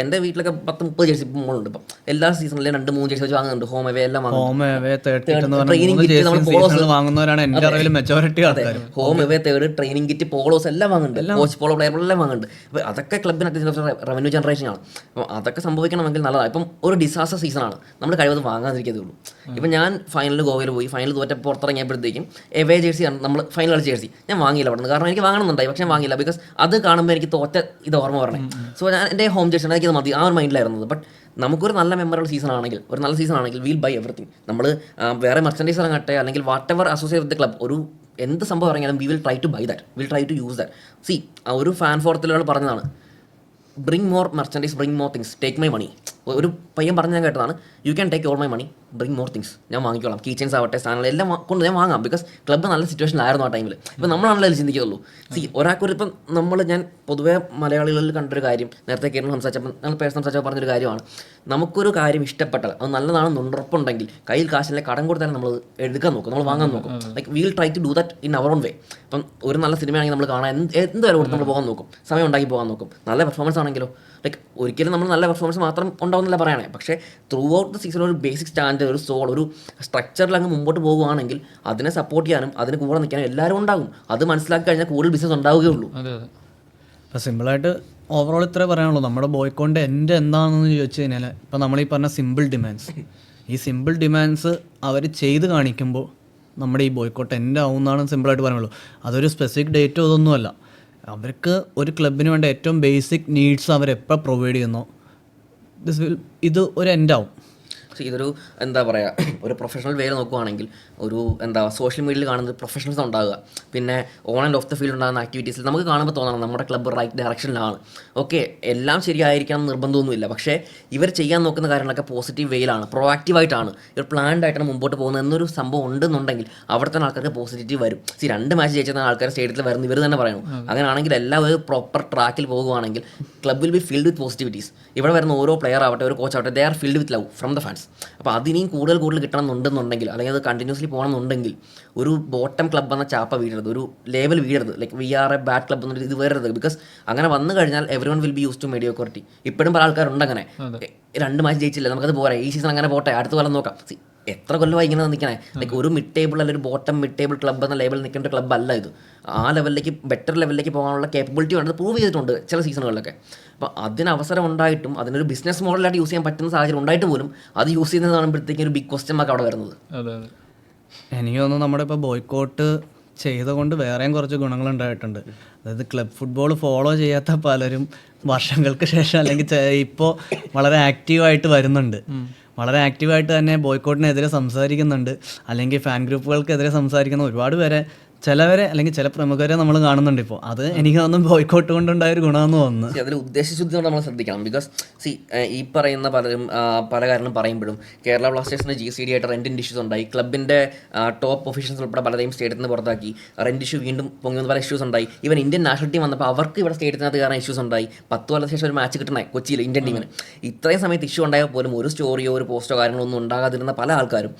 എൻ്റെ വീട്ടിലൊക്കെ 10-30 ജേഴ്സി പോകുന്നുണ്ട്. ഇപ്പം എല്ലാ സീസണിലും 2-3 ജേഴ്സി വെച്ച് വാങ്ങുന്നുണ്ട്. ഹോം അവേ എല്ലാം വാങ്ങുന്നവരാണ് എൻ്റെ അറിവിൽ മെജോറിറ്റി ആൾക്കാർ. Home away third, training kit, polos എല്ലാം വാങ്ങുന്നുണ്ട്, കോച്ച് പോളോ പ്ലെയറുകളെല്ലാം വാങ്ങുന്നുണ്ട്. അപ്പോൾ അതൊക്കെ ക്ലബിനകത്ത് റവന്യൂ ജനറേഷനാണ്. അപ്പോൾ അതൊക്കെ സംഭവിക്കണമെങ്കിൽ നല്ലതാണ്. ഇപ്പം ഒരു ഡിസാസ്റ്റർ സീസണാണ്, നമ്മൾ കഴിവതും വാങ്ങാതിരിക്കതേ ഉള്ളൂ. ഇപ്പം ഞാൻ ഫൈനലിൽ ഗോവയിൽ പോയി, ഫൈനൽ തോറ്റപ്പോൾ പുറത്തിറങ്ങിയപ്പോഴത്തേക്കും എവേ ജേഴ്സിയാണ് നമ്മൾ ഫൈനൽ കളിച്ച ജേഴ്സി ഞാൻ വാങ്ങിയില്ല അവിടെ നിന്ന്. കാരണം എനിക്ക് വാങ്ങണമെന്നുണ്ടായി, പക്ഷേ ഞാൻ വാങ്ങിയില്ല. ബിക്കോസ് അത് കാണുമ്പോൾ എനിക്ക് തോറ്റ ഇത് ഓർമ്മ പറഞ്ഞേ. സോ ഞാൻ എൻ്റെ ഹോം ജേഴ്സി എനിക്കത് മതി, ആ ഒരു മൈൻഡിലായിരുന്നത്. ബട്ട് നമുക്കൊരു നല്ല മെമ്മറബിൾ സീസൺ ആണെങ്കിൽ, ഒരു നല്ല സീസൺ ആണെങ്കിൽ വീൽ ബൈ എവറിത്തിങ്. നമ്മൾ വേറെ മെർച്ചൻഡൈസ് ഇറങ്ങട്ടെ, അല്ലെങ്കിൽ whatever associate with the club, ഒരു എന്ത് സംഭവം ഇറങ്ങിയാലും we will try to buy that, will try to use that. See ഒരു ഫാൻ ഫോറത്തിലൊരാൾ പറഞ്ഞതാണ്, bring more merchandise, bring more things, take my money. ഒരു പയ്യൻ പറഞ്ഞ് ഞാൻ കേട്ടതാണ്, you can take all my money, bring more things. ഞാൻ വാങ്ങിക്കോളാം, കീ ചെയിൻസ് ആവട്ടെ, സാധനങ്ങൾ എല്ലാം കൊണ്ട് ഞാൻ വാങ്ങാം. ബിക്കോസ് ക്ലബ്ബ് നല്ല സിറ്റുവേഷനിലായിരുന്നു ആ ടൈമിൽ. ഇപ്പം നമ്മളാണല്ലോ അതിൽ ചിന്തിക്കുള്ളൂ. സി ഒരാൾക്കൊരു ഇപ്പം ഞാൻ പൊതുവേ മലയാളികളിൽ കണ്ടൊരു കാര്യം, നേരത്തെ കേരളം സംസാരിച്ചപ്പോൾ ഞങ്ങൾ പേഴ്സൺ സംസാരിച്ചപ്പോൾ പറഞ്ഞൊരു കാര്യമാണ്, നമുക്കൊരു കാര്യം ഇഷ്ടപ്പെട്ടാൽ അത് നല്ലതാണെന്ന് ഉറപ്പുണ്ടെങ്കിൽ കയ്യിൽ കാശിലെ കടം കൊടുത്താലും നമ്മൾ എടുക്കാൻ നോക്കും, നമ്മൾ വാങ്ങാൻ നോക്കും. Like we'll try to do that in our own way. ഇപ്പം ഒരു നല്ല സിനിമയാണെങ്കിൽ നമ്മൾ കാണാൻ എന്ത് വില കൊടുത്ത് നമ്മൾ പോകാൻ നോക്കും, സമയം ഉണ്ടാക്കി പോകാൻ നോക്കും. നല്ല പെർഫോമൻസ് ആണെങ്കിലോ, ലൈക്ക് ഒരിക്കലും നമ്മൾ നല്ല പെർഫോമൻസ് മാത്രം ഉണ്ടാവുന്നില്ല പറയണേ, പക്ഷേ ത്രൂ ഔട്ട് ദ സീസൺ ഒരു ബേസിക് സ്റ്റാൻഡേർഡ്, ഒരു സോൾ, ഒരു സ്ട്രക്ചറിൽ അങ്ങ് മുമ്പോട്ട് പോകുകയാണെങ്കിൽ അതിനെ സപ്പോർട്ട് ചെയ്യാനും അതിന് കൂടെ നിൽക്കാനും എല്ലാവരും ഉണ്ടാകും. അത് മനസ്സിലാക്കി കഴിഞ്ഞാൽ കൂടുതൽ ബിസിനസ് ഉണ്ടാവുകയുള്ളൂ. ഇപ്പോൾ സിമ്പിളായിട്ട് ഓവറോൾ ഇത്രേ പറയാനുള്ളൂ. നമ്മുടെ ബോയ്ക്കോണിൻ്റെ എൻ്റെ എന്താണെന്ന് ചോദിച്ചു കഴിഞ്ഞാൽ, ഇപ്പോൾ നമ്മൾ ഈ പറഞ്ഞ സിമ്പിൾ ഡിമാൻഡ്സ്, ഈ സിമ്പിൾ ഡിമാൻഡ്സ് അവർ ചെയ്ത് കാണിക്കുമ്പോൾ നമ്മുടെ ഈ ബോയ്ക്കോട്ട് എൻ്റെ ആവുമെന്നാണ് സിമ്പിളായിട്ട് പറയാനുള്ളൂ. അതൊരു സ്പെസിഫിക് ഡേറ്റോ ഇതൊന്നുമല്ല. അവർക്ക് ഒരു ക്ലബിന് വേണ്ട ഏറ്റവും ബേസിക് നീഡ്സ് അവരെപ്പോൾ പ്രൊവൈഡ് ചെയ്യുന്നോ ഇത് ഒരു എൻഡാവും. ഇതൊരു എന്താ പറയുക, ഒരു പ്രൊഫഷണൽ വേയിൽ നോക്കുവാണെങ്കിൽ ഒരു സോഷ്യൽ മീഡിയയിൽ കാണുന്നത് പ്രൊഫഷണൽസ് ഉണ്ടാകുക, പിന്നെ on and of the field ഉണ്ടാകുന്ന ആക്ടിവിറ്റീസിൽ നമുക്ക് കാണുമ്പോൾ തോന്നണം നമ്മുടെ ക്ലബ്ബ് റൈറ്റ് ഡയറക്ഷനിലാണ്. ഓക്കെ, എല്ലാം ശരിയായിരിക്കണം നിർബന്ധമൊന്നുമില്ല, പക്ഷേ ഇവർ ചെയ്യാൻ നോക്കുന്ന കാര്യങ്ങളൊക്കെ പോസിറ്റീവ് വേയിലാണ്, പ്രൊആക്റ്റീവായിട്ടാണ്, ഇവർ പ്ലാൻഡ് ആയിട്ടാണ് മുമ്പോട്ട് പോകുന്നത് എന്നൊരു സംഭവം ഉണ്ടെന്നുണ്ടെങ്കിൽ അവിടെ തന്നെ ആൾക്കാർക്ക് പോസിറ്റീവ് വരും. 2 മാച്ച് ജയിച്ച ആൾക്കാർ സ്റ്റേഡിയത്തിൽ വരുന്ന ഇവർ തന്നെ പറയണം. അങ്ങനെയാണെങ്കിൽ എല്ലാവരും പ്രോപ്പർ ട്രാക്കിൽ പോകുകയാണെങ്കിൽ club will be filled with positivities. ഇവിടെ വരുന്ന ഓരോ പ്ലെയർ ആവട്ടെ, ഒരു കോച്ച് ആവട്ടെ, they are filled with love from the fans. അപ്പോൾ അതിനെയും കൂടുതൽ കിട്ടണമെന്നുണ്ടെന്നുണ്ടെങ്കിൽ, അല്ലെങ്കിൽ അത് കണ്ടിന്യൂസ്ലി പോകണമെന്നുണ്ടെങ്കിൽ ഒരു ബോട്ടം ക്ലബ് എന്ന ചാപ്പ വീഴരുത്, ഒരു ലേബൽ വീഴരുത്, like we are a bad club എന്നൊരു ഇത് വരരുത്. ബിക്കോസ് അങ്ങനെ വന്നു കഴിഞ്ഞാൽ everyone will be used to mediocrity. ഇപ്പോഴും പല ആൾക്കാരുണ്ട് അങ്ങനെ, 2 മാച്ച് ജയിച്ചില്ല, നമുക്കത് പോരാ, ഈ സീസൺ അങ്ങനെ പോട്ടെ, അടുത്ത കൊല്ലം നോക്കാം. എത്ര കൊല്ലമായി ഇങ്ങനെ നിൽക്കണേ? ലൈക്ക് ഒരു മിഡ് ടേബിൾ അല്ലെങ്കിൽ ഒരു ബോട്ടം മിഡ് ടേബിൾ ക്ലബ് എന്ന ലേബിൾ നിൽക്കേണ്ട ക്ലബ്ബ് അല്ല ഇത്. ആ ലെവലിലേക്ക്, ബെറ്റർ ലെവലിലേക്ക് പോകാനുള്ള കേപ്പബിലിറ്റി വേണ്ടത് പ്രൂവ് ചെയ്തിട്ടുണ്ട് ചില സീസണുകളിലൊക്കെ. അപ്പോൾ അതിന് അവസരം ഉണ്ടായിട്ടും അതിനൊരു ബിസിനസ് മോഡലായിട്ട് യൂസ് ചെയ്യാൻ പറ്റുന്ന സാഹചര്യം ഉണ്ടായിട്ട് പോലും അത് യൂസ് ചെയ്യുന്നത് കാണുമ്പോഴത്തേക്കും ഒരു ബിഗ് ക്വസ്റ്റ്യൻ മാർക്ക് അവിടെ വരുന്നത്. എനിക്ക് തോന്നുന്നു നമ്മുടെ ഇപ്പോൾ ബോയ്ക്കോട്ട് ചെയ്തുകൊണ്ട് വേറെയും കുറച്ച് ഗുണങ്ങളുണ്ടായിട്ടുണ്ട്. അതായത് ക്ലബ് ഫുട്ബോൾ ഫോളോ ചെയ്യാത്ത പലരും വർഷങ്ങൾക്ക് ശേഷം അല്ലെങ്കിൽ ഇപ്പോൾ വളരെ ആക്റ്റീവായിട്ട് വരുന്നുണ്ട്. വളരെ ആക്റ്റീവായിട്ട് തന്നെ ബോയ്ക്കോട്ടിനെതിരെ സംസാരിക്കുന്നുണ്ട്, അല്ലെങ്കിൽ ഫാൻ ഗ്രൂപ്പുകൾക്കെതിരെ സംസാരിക്കുന്ന ഒരുപാട് പേരെ ചിലവരെ അല്ലെങ്കിൽ ചില പ്രമുഖരെ നമ്മൾ കാണുന്നുണ്ട് ഇപ്പോൾ. അത് എനിക്ക് തോന്നുന്നു ബോയ്ക്കോട്ട് കൊണ്ടുണ്ടായ ഒരു ഗുണമെന്ന് തോന്നുന്നു. അതിൽ ഉദ്ദേശശുദ്ധി കൊണ്ട് നമ്മൾ ശ്രദ്ധിക്കണം. ബിക്കോസ് ഈ പറയുന്ന പലരും പല കാര്യങ്ങളും പറയുമ്പോഴും കേരള ബ്ലാസ്റ്റേഴ്സിന് GCD ആയിട്ട് റെൻറ്റിൻ്റെ ഇഷ്യൂസ് ഉണ്ടായി. ക്ലബിൻ്റെ ടോപ്പ് ഒഫീഷ്യൽസ് ഉൾപ്പെടെ പലരെയും സ്റ്റേഡിയത്തിൽ നിന്ന് പുറത്താക്കി. റെൻറ്റ് ഇഷ്യൂ വീണ്ടും പൊങ്ങുന്ന പല ഇഷ്യൂസ് ഉണ്ടായി. ഈവൻ ഇന്ത്യൻ നാഷണൽ ടീം വന്നപ്പോൾ അവർക്ക് ഇവിടെ സ്റ്റേഡിയത്തിനകത്ത് കാരണം ഇഷ്യൂസ് ഉണ്ടായി. 10 കൊല്ലത്തിന് ശേഷം ഒരു മാച്ച് കിട്ടണേ കൊച്ചിയിൽ ഇന്ത്യൻ ടീമിന്. ഇത്രയും സമയത്ത് ഇഷ്യൂ ഉണ്ടായാൽ പോലും ഒരു സ്റ്റോറിയോ ഒരു പോസ്റ്റോ കാര്യങ്ങളോ ഒന്നും ഉണ്ടാകാതിരുന്ന പല ആൾക്കാരും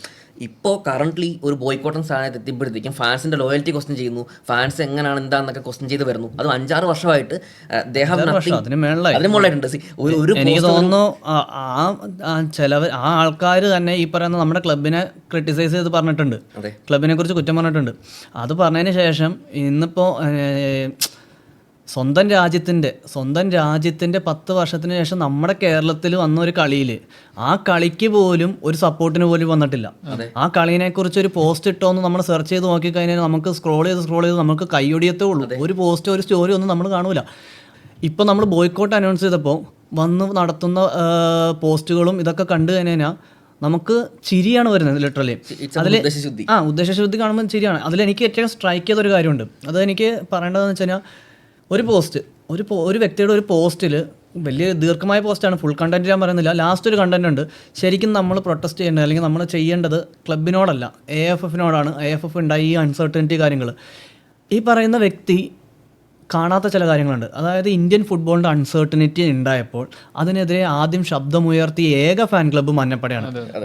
ഇപ്പോൾ കറണ്ട്ലി ഒരു ബോയ്ക്കോട്ടൻ സ്ഥാനത്ത് എത്തിപ്പെടുത്തേക്കും ഫാൻസിൻ്റെ ലോയൽറ്റി ക്വസ്റ്റ്യൻ ചെയ്യുന്നു. ഫാൻസ് എങ്ങനെയാണ് എന്താണെന്നൊക്കെ ക്വസ്റ്റ്യൻ ചെയ്ത് വരുന്നു. അത് 5-6 വർഷമായിട്ട് അതിന് മുകളിലായിട്ടുണ്ട്. എനിക്ക് തോന്നുന്നു ആ ആൾക്കാർ തന്നെ ഈ പറയുന്ന നമ്മുടെ ക്ലബിനെ ക്രിട്ടിസൈസ് ചെയ്ത് പറഞ്ഞിട്ടുണ്ട്, ക്ലബിനെ കുറിച്ച് കുറ്റം പറഞ്ഞിട്ടുണ്ട്. അത് പറഞ്ഞതിന് ശേഷം ഇന്നിപ്പോൾ സ്വന്തം രാജ്യത്തിൻ്റെ 10 വർഷത്തിന് ശേഷം നമ്മുടെ കേരളത്തിൽ വന്ന ഒരു കളിയിൽ ആ കളിക്ക് പോലും ഒരു സപ്പോർട്ടിന് പോലും വന്നിട്ടില്ല. ആ കളിനെക്കുറിച്ച് ഒരു പോസ്റ്റ് ഇട്ടോന്ന് നമ്മൾ സെർച്ച് ചെയ്ത് നോക്കിക്കഴിഞ്ഞാൽ നമുക്ക് സ്ക്രോൾ ചെയ്ത് നമുക്ക് കൈയൊടിയത്തേ ഉള്ളൂ. ഒരു പോസ്റ്റോ ഒരു സ്റ്റോറി ഒന്നും നമ്മൾ കാണൂല. ഇപ്പം നമ്മൾ ബോയ്ക്കോട്ട് അനൗൺസ് ചെയ്തപ്പോൾ വന്ന് നടത്തുന്ന പോസ്റ്റുകളും ഇതൊക്കെ കണ്ടു കഴിഞ്ഞാൽ നമുക്ക് ചിരിയാണ് വരുന്നത് ലിറ്ററലി. അതിൽ ഉദ്ദേശശുദ്ധി കാണുമ്പോൾ ചിരിയാണ്. അതിലെനിക്ക് ഏറ്റവും സ്ട്രൈക്ക് ചെയ്തൊരു കാര്യമുണ്ട്. അത് എനിക്ക് പറയേണ്ടതെന്ന് വെച്ച് കഴിഞ്ഞാൽ ഒരു പോസ്റ്റ് ഒരു വ്യക്തിയുടെ ഒരു പോസ്റ്റിൽ വലിയ ദീർഘമായ പോസ്റ്റാണ്, ഫുൾ കണ്ടൻറ്റ് ഞാൻ പറയുന്നില്ല, ലാസ്റ്റ് ഒരു കണ്ടൻറ്റ് ഉണ്ട്. ശരിക്കും നമ്മൾ പ്രൊട്ടസ്റ്റ് ചെയ്യേണ്ടത് അല്ലെങ്കിൽ നമ്മൾ ചെയ്യേണ്ടത് ക്ലബിനോടല്ല AFFനോടാണ്. AFF ഉണ്ടായി ഈ അൺസർട്ടനിറ്റി കാര്യങ്ങൾ. ഈ പറയുന്ന വ്യക്തി കാണാത്ത ചില കാര്യങ്ങളുണ്ട്. അതായത് ഇന്ത്യൻ ഫുട്ബോളിൻ്റെ അൺസർട്ടനിറ്റി ഉണ്ടായപ്പോൾ അതിനെതിരെ ആദ്യം ശബ്ദമുയർത്തിയ ഏക ഫാൻ ക്ലബ്ബ്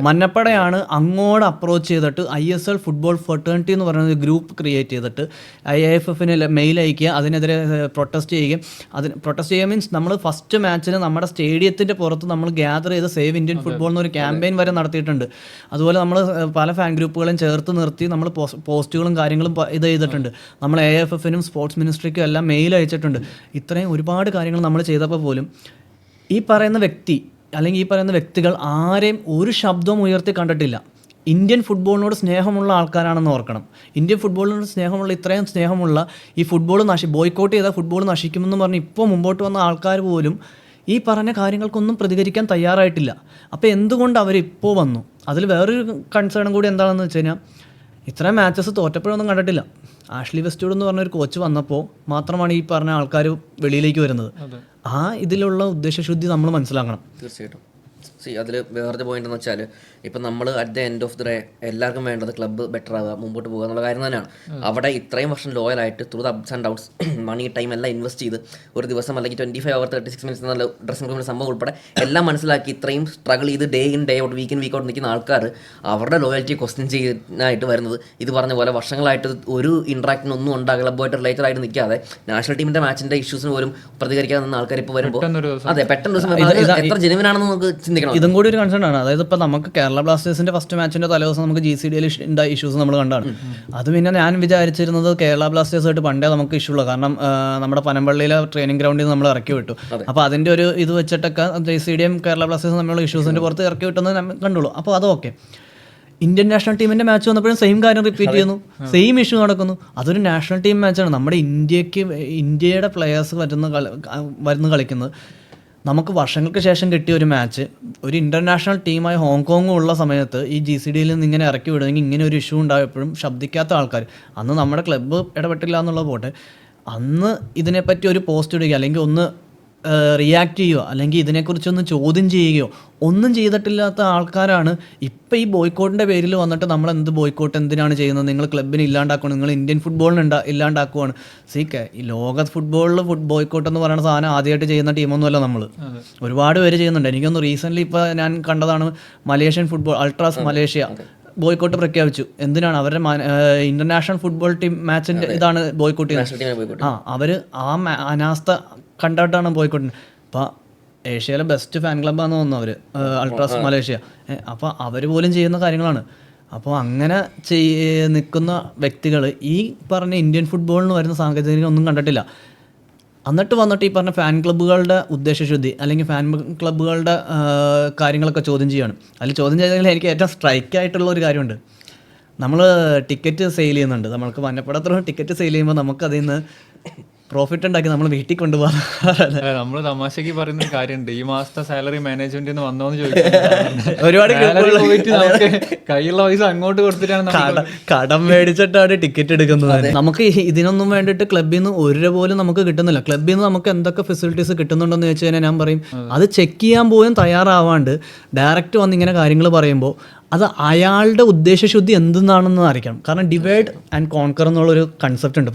മന്നപ്പടയാണ്. അങ്ങോട്ട് അപ്രോച്ച് ചെയ്തിട്ട് ISL ഫുട്ബോൾ ഫെർട്ടേണിറ്റി എന്ന് പറയുന്ന ഗ്രൂപ്പ് ക്രിയേറ്റ് ചെയ്തിട്ട് IFFന് മെയിൽ അയക്കുക, അതിനെതിരെ പ്രൊട്ടസ്റ്റ് ചെയ്യുക മീൻസ് നമ്മൾ ഫസ്റ്റ് മാച്ചിന് നമ്മുടെ സ്റ്റേഡിയത്തിൻ്റെ പുറത്ത് നമ്മൾ ഗ്യാദർ ചെയ്ത് സേവ് ഇന്ത്യൻ ഫുട്ബോൾ എന്നൊരു ക്യാമ്പയിൻ വരെ നടത്തിയിട്ടുണ്ട്. അതുപോലെ നമ്മൾ പല ഫാൻ ഗ്രൂപ്പുകളും ചേർത്ത് നിർത്തി നമ്മൾ പോസ്റ്റുകളും കാര്യങ്ങളും ഇത് ചെയ്തിട്ടുണ്ട്. നമ്മൾ AFFനും സ്പോർട്സ് മിനിസ്ട്രിക്കും എല്ലാം മെയിൽ അയച്ചിട്ടുണ്ട്. ഇത്രയും ഒരുപാട് കാര്യങ്ങൾ നമ്മൾ ചെയ്തപ്പോൾ പോലും ഈ പറയുന്ന വ്യക്തി അല്ലെങ്കിൽ ഈ പറയുന്ന വ്യക്തികൾ ആരെയും ഒരു ശബ്ദവും ഉയർത്തി കണ്ടിട്ടില്ല. ഇന്ത്യൻ ഫുട്ബോളിനോട് സ്നേഹമുള്ള ആൾക്കാരാണെന്ന് ഓർക്കണം. ഇന്ത്യൻ ഫുട്ബോളിനോട് ഇത്രയും സ്നേഹമുള്ള ഈ ഫുട്ബോൾ ബോയ്ക്കോട്ട് ചെയ്താൽ ഫുട്ബോൾ നശിക്കുമെന്ന് പറഞ്ഞ് ഇപ്പോൾ മുമ്പോട്ട് വന്ന ആൾക്കാർ പോലും ഈ പറഞ്ഞ കാര്യങ്ങൾക്കൊന്നും പ്രതികരിക്കാൻ തയ്യാറായിട്ടില്ല. അപ്പോൾ എന്തുകൊണ്ട് അവരിപ്പോൾ വന്നു? അതിൽ വേറൊരു കൺസേണും കൂടി എന്താണെന്ന് വെച്ച് കഴിഞ്ഞാൽ ഇത്രയും മാച്ചസ് തോറ്റപ്പോഴൊന്നും കണ്ടിട്ടില്ല. ആഷ്ലി വെസ്റ്റ്വുഡ് എന്ന് പറഞ്ഞൊരു കോച്ച് വന്നപ്പോൾ മാത്രമാണ് ഈ പറഞ്ഞ ആൾക്കാർ വെളിയിലേക്ക് വരുന്നത്. ആ ഇതിലുള്ള ഉദ്ദേശശുദ്ധി നമ്മൾ മനസ്സിലാക്കണം. തീർച്ചയായിട്ടും. അതിൽ വേറൊരു പോയിന്റ് എന്ന് വെച്ചാൽ ഇപ്പം നമ്മൾ at the end of the day എല്ലാവർക്കും വേണ്ടത് ക്ലബ്ബ് ബെറ്റർ ആവുക, മുമ്പോട്ട് പോകുക എന്നുള്ള കാര്യം തന്നെയാണ്. അവിടെ ഇത്രയും വർഷം ലോയലായിട്ട് through the ups and downs money time എല്ലാം ഇൻവെസ്റ്റ് ചെയ്ത് ഒരു ദിവസം അല്ലെങ്കിൽ 25 hours 36 minutes എന്നുള്ള ഡ്രസ്സിംഗ് റൂമിൻ്റെ സംഭവം ഉൾപ്പെടെ എല്ലാം മനസ്സിലാക്കി ഇത്രയും സ്ട്രഗിൾ ചെയ്ത് day in day out week in week out നിൽക്കുന്ന ആൾക്കാർ അവരുടെ ലോയൽറ്റി ക്വസ്റ്റ്യൻ ചെയ്യാനായിട്ട് വരുന്നത് ഇത് പറഞ്ഞ പോലെ വർഷങ്ങളായിട്ട് ഒരു ഇൻട്രാക്ഷനൊന്നും ഉണ്ടാകുക ക്ലബ്ബുമായിട്ട് റിലേറ്റഡ് ആയിട്ട് നിൽക്കാതെ നാഷണൽ ടീമിൻ്റെ മാച്ചിൻ്റെ ഇഷ്യൂസിന് പോലും പ്രതികരിക്കാതെ നിന്ന ആൾക്കാർ ഇപ്പോൾ വരുമ്പോൾ അതെ പെട്ടെന്ന് ദിവസം എത്ര ജെനുവിനാണെന്ന് നമുക്ക് ചിന്തിക്കണം. ഇതും കൂടി ഒരു കൺസേൺ ആണ്. അതായത് ഇപ്പോൾ നമുക്ക് കേരള ബ്ലാസ്റ്റേഴ്സിന്റെ ഫസ്റ്റ് മാച്ചിന്റെ തലേദിവസം നമുക്ക് GCDയിൽ ഉണ്ടായ ഇഷ്യൂസ് നമ്മൾ കണ്ടാണ്. അത് പിന്നെ ഞാൻ വിചാരിച്ചിരുന്നത് കേരള ബ്ലാസ്റ്റേഴ്സായിട്ട് പണ്ടേ നമുക്ക് ഇഷ്യൂ ഉള്ള കാരണം നമ്മുടെ പനമ്പള്ളിയിലെ ട്രെയിനിങ് ഗ്രൗണ്ടിൽ നിന്ന് നമ്മൾ ഇറക്കി വിട്ടു. അപ്പോൾ അതിന്റെ ഒരു ഇത് വെച്ചിട്ടൊക്കെ GCDയും കേരള ബ്ലാസ്റ്റേഴ്സും തമ്മിലുള്ള ഇഷ്യൂസിന്റെ പുറത്ത് ഇറക്കി വിട്ടെന്ന് കണ്ടുള്ളൂ. അപ്പോൾ അത് ഓക്കെ. ഇന്ത്യൻ നാഷണൽ ടീമിന്റെ മാച്ച് വന്നപ്പോഴും സെയിം കാര്യം റിപ്പീറ്റ് ചെയ്യുന്നു, സെയിം ഇഷ്യൂ നടക്കുന്നു. അതൊരു നാഷണൽ ടീം മാച്ചാണ്. നമ്മുടെ ഇന്ത്യയുടെ പ്ലെയേഴ്സ് വരുന്ന കളിക്കുന്നത്. നമുക്ക് വർഷങ്ങൾക്ക് ശേഷം കിട്ടിയ ഒരു മാച്ച് ഒരു ഇൻ്റർനാഷണൽ ടീമായ ഹോങ്കോങ്ങും ഉള്ള സമയത്ത് ഈ GCDയിൽ നിന്ന് ഇങ്ങനെ ഇറക്കി വിടുമെങ്കിൽ ഇങ്ങനെ ഒരു ഇഷ്യൂ ഉണ്ടായപ്പോഴും ശബ്ദിക്കാത്ത ആൾക്കാർ, അന്ന് നമ്മുടെ ക്ലബ്ബ് ഇടപെട്ടില്ല എന്നുള്ളത് പോട്ടെ, അന്ന് ഇതിനെപ്പറ്റി ഒരു പോസ്റ്റ് ഇടുകയോ അല്ലെങ്കിൽ ഒന്ന് റിയാക്ട് ചെയ്യുകയോ അല്ലെങ്കിൽ ഇതിനെക്കുറിച്ചൊന്ന് ചോദ്യം ചെയ്യുകയോ ഒന്നും ചെയ്തിട്ടില്ലാത്ത ആൾക്കാരാണ് ഇപ്പം ഈ ബോയ്ക്കോട്ടിൻ്റെ പേരിൽ വന്നിട്ട് നമ്മൾ എന്ത് ബോയ്ക്കോട്ട് എന്തിനാണ് ചെയ്യുന്നത്, നിങ്ങൾ ക്ലബിനെ ഇല്ലാണ്ടാക്കുകയാണ്, നിങ്ങൾ ഇന്ത്യൻ ഫുട്ബോളിന് ഇല്ലാണ്ടാക്കുവാണ്. ഈ ലോക ഫുട്ബോളിൽ ബോയ്ക്കോട്ട് എന്ന് പറയുന്ന സാധനം ആദ്യമായിട്ട് ചെയ്യുന്ന ടീമൊന്നുമല്ല നമ്മൾ. ഒരുപാട് പേര് ചെയ്യുന്നുണ്ട്. എനിക്കൊന്ന് റീസെൻ്റ്ലി ഇപ്പോൾ ഞാൻ കണ്ടതാണ് Malaysian football Ultras Malaysia boycott പ്രഖ്യാപിച്ചു. എന്തിനാണ്? അവരുടെ ഇന്റർനാഷണൽ ഫുട്ബോൾ ടീം മാച്ചിന്റെ ഇതാണ് ബോയ്ക്കോട്ട് ചെയ്യുന്നത്. അവര് അനാസ്ഥ കണ്ടിട്ടാണ് ബോയ്ക്കോട്ട്. അപ്പോൾ ഏഷ്യയിലെ ബെസ്റ്റ് ഫാൻ ക്ലബ്ബാന്ന് തോന്നുന്നു അവർ അൾട്രാസ് മലേഷ്യ. അപ്പോൾ അവർ പോലും ചെയ്യുന്ന കാര്യങ്ങളാണ്. അപ്പോൾ അങ്ങനെ നിൽക്കുന്ന വ്യക്തികൾ ഈ പറഞ്ഞ ഇന്ത്യൻ ഫുട്ബോളിന് വരുന്ന സാഹചര്യം ഒന്നും കണ്ടിട്ടില്ല. എന്നിട്ട് വന്നിട്ട് ഈ പറഞ്ഞ ഫാൻ ക്ലബ്ബുകളുടെ ഉദ്ദേശശുദ്ധി അല്ലെങ്കിൽ ഫാൻ ക്ലബ്ബുകളുടെ കാര്യങ്ങളൊക്കെ ചോദ്യം ചെയ്യുകയാണ്. അതിൽ ചോദ്യം ചെയ്തതിൽ എനിക്ക് ഏറ്റവും സ്ട്രൈക്കായിട്ടുള്ള ഒരു കാര്യമുണ്ട്. നമ്മൾ ടിക്കറ്റ് സെയിൽ ചെയ്യുന്നുണ്ട്. നമ്മൾക്ക് മഞ്ഞപ്പടത്തിൽ ടിക്കറ്റ് സെയിൽ ചെയ്യുമ്പോൾ നമുക്കതിൽ നിന്ന് പ്രോഫിറ്റ് ഉണ്ടാക്കി നമ്മൾ വീട്ടിൽ കൊണ്ടുപോകാൻ നമ്മൾ തമാശക്ക് പറയുന്ന ഒരു കാര്യമുണ്ട്, ഈ മാസത്തെ സാലറി മാനേജ്മെന്റ് വന്നോന്ന് ചോദിക്കുന്നത് ഒരുപാട് പോയിട്ട് നമുക്ക് കയ്യിലുള്ള പൈസ അങ്ങോട്ട് കൊടുത്തിട്ടാണ് നമ്മൾ കടം മേടിച്ചിട്ടാണ് ടിക്കറ്റ് എടുക്കുന്നത്. നമുക്ക് ഇതിനൊന്നും വേണ്ടിയിട്ട് ക്ലബ്ബിൽ നിന്ന് ഒരു രൂപ പോലും നമുക്ക് കിട്ടുന്നില്ല. ക്ലബ്ബിൽ നിന്ന് നമുക്ക് എന്തൊക്കെ ഫെസിലിറ്റീസ് കിട്ടുന്നുണ്ടെന്ന് വെച്ച് കഴിഞ്ഞാൽ ഞാൻ പറയും അത് ചെക്ക് ചെയ്യാൻ പോലും തയ്യാറാവാണ്ട് ഡയറക്റ്റ് വന്ന് ഇങ്ങനെ കാര്യങ്ങൾ പറയുമ്പോൾ അത് അയാളുടെ ഉദ്ദേശശുദ്ധി എന്തെന്നാണെന്ന് അറിയിക്കണം. കാരണം ഡിവൈഡ് ആൻഡ് കോൺകർ എന്നുള്ളൊരു കൺസെപ്റ്റ് ഉണ്ട്.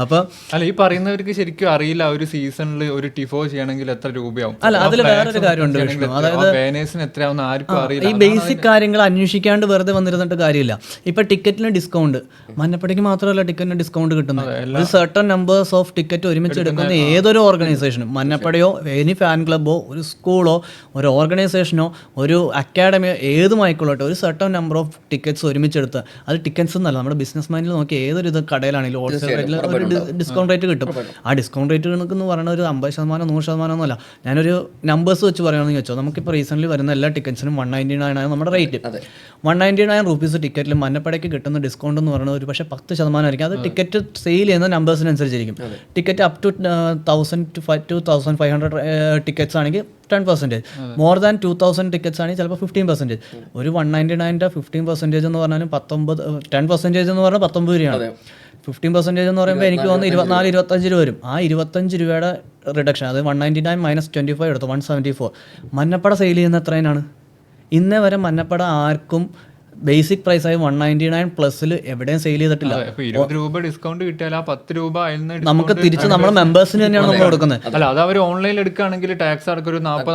അപ്പൊ അല്ല, ഈ പറയുന്നവർക്ക് ശരിക്കും അറിയില്ല ഒരു സീസണിൽ ഒരു ടിഫോ ചെയ്യണമെങ്കിൽ എത്ര രൂപയാവും. അല്ല, അതിൽ വേറൊരു കാര്യമുണ്ട് വിഷ്ണു. അതായത് ബാനേഴ്സിന് എത്രയാവുന്ന ആർക്കും അറിയില്ല. ഈ ബേസിക് കാര്യങ്ങൾ അന്വേഷിക്കാണ്ട് വെറുതെ വന്നിരുന്നിട്ട് കാര്യമില്ല. ഇപ്പൊ ടിക്കറ്റിന് ഡിസ്കൗണ്ട്, മഞ്ഞപ്പടിക്ക് മാത്രമല്ല ടിക്കറ്റിന് ഡിസ്കൗണ്ട് കിട്ടുന്നത്. ഒരു സർട്ടൺ നമ്പേഴ്സ് ഓഫ് ടിക്കറ്റ് ഒരുമിച്ച് എടുക്കുന്ന ഏതൊരു ഓർഗനൈസേഷനും, മഞ്ഞപ്പടയോ എനി ഫാൻ ക്ലബ്ബോ ഒരു സ്കൂളോ ഒരു ഓർഗനൈസേഷനോ ഒരു അക്കാഡമിയോ ഏതുമായിക്കോട്ടെ, ഒരു സർട്ടൺ നമ്പർ ഓഫ് ടിക്കറ്റ്സ് ഒരുമിച്ചെടുത്ത്, അത് ടിക്കറ്റ്സ് എന്നല്ല നമ്മുടെ ബിസിനസ് മൈൻഡിൽ നോക്കി ഏതൊരു ഇത് കടയിലാണെങ്കിലും ഹോൾസെയിൽ റേറ്റിൽ ഒരു ഡിസ്കൗണ്ട് റേറ്റ് കിട്ടും. ആ ഡിസ്കൗണ്ട് റേറ്റ് എന്ന് പറയുന്നത് ഒരു 50%, 100% ഒന്നുമല്ല. ഞാനൊരു നമ്പേഴ്സ് വെച്ച് പറയുകയാണെന്ന് വെച്ചോ, നമുക്കിപ്പോൾ റീസെൻ്റ്ലി വരുന്ന എല്ലാ ടിക്കറ്റ്സിനും 199 ആണ് നമ്മുടെ റേറ്റ്. 199 റുപ്പീസ് ടിക്കറ്റിൽ മഞ്ഞപ്പടയ്ക്ക് കിട്ടുന്ന ഡിസ്കൗണ്ട് എന്ന് പറയുന്നത് ഒരു പക്ഷേ 10% ആയിരിക്കും. അത് ടിക്കറ്റ് സെയിൽ ചെയ്യുന്ന നമ്പേഴ്സിനനുസരിച്ചിരിക്കും. Ticket up to 1000 to 2500 tickets ആണെങ്കിൽ 10%, മോർ ദാൻ 2000 ടിക്കറ്റ്സ് ആണെങ്കിൽ ചിലപ്പോൾ 15%. ഒരു 199 15% എന്ന് പറഞ്ഞാലും 10% എന്ന് പറഞ്ഞാൽ 19 രൂപയാണ്. 15% എന്ന് പറയുമ്പോൾ എനിക്ക് തോന്നുന്നു 24-25 രൂപ വരും. ആ 25 രൂപയുടെ റിഡക്ഷൻ, അത് 199 - 25 എടുത്തു 174. മഞ്ഞപ്പട സെയിൽ ചെയ്യുന്ന എത്രയാണ്? ഇന്നേ വരെ മഞ്ഞപ്പട ആർക്കും ബേസിക് പ്രൈസായി 199 പ്ലസിൽ എവിടെയും സെയിൽ ചെയ്തിട്ടില്ല. 20 രൂപ ഡിസ്കൗണ്ട് കിട്ടിയാൽ ആ 10 രൂപ നമുക്ക് തിരിച്ച് നമ്മുടെ മെമ്പേഴ്സിന് തന്നെയാണ് നമ്മൾ കൊടുക്കുന്നത്. അല്ല, അത് അവർ ഓൺലൈനിൽ എടുക്കുകയാണെങ്കിൽ ടാക്സ് അടക്കം ഒരു 40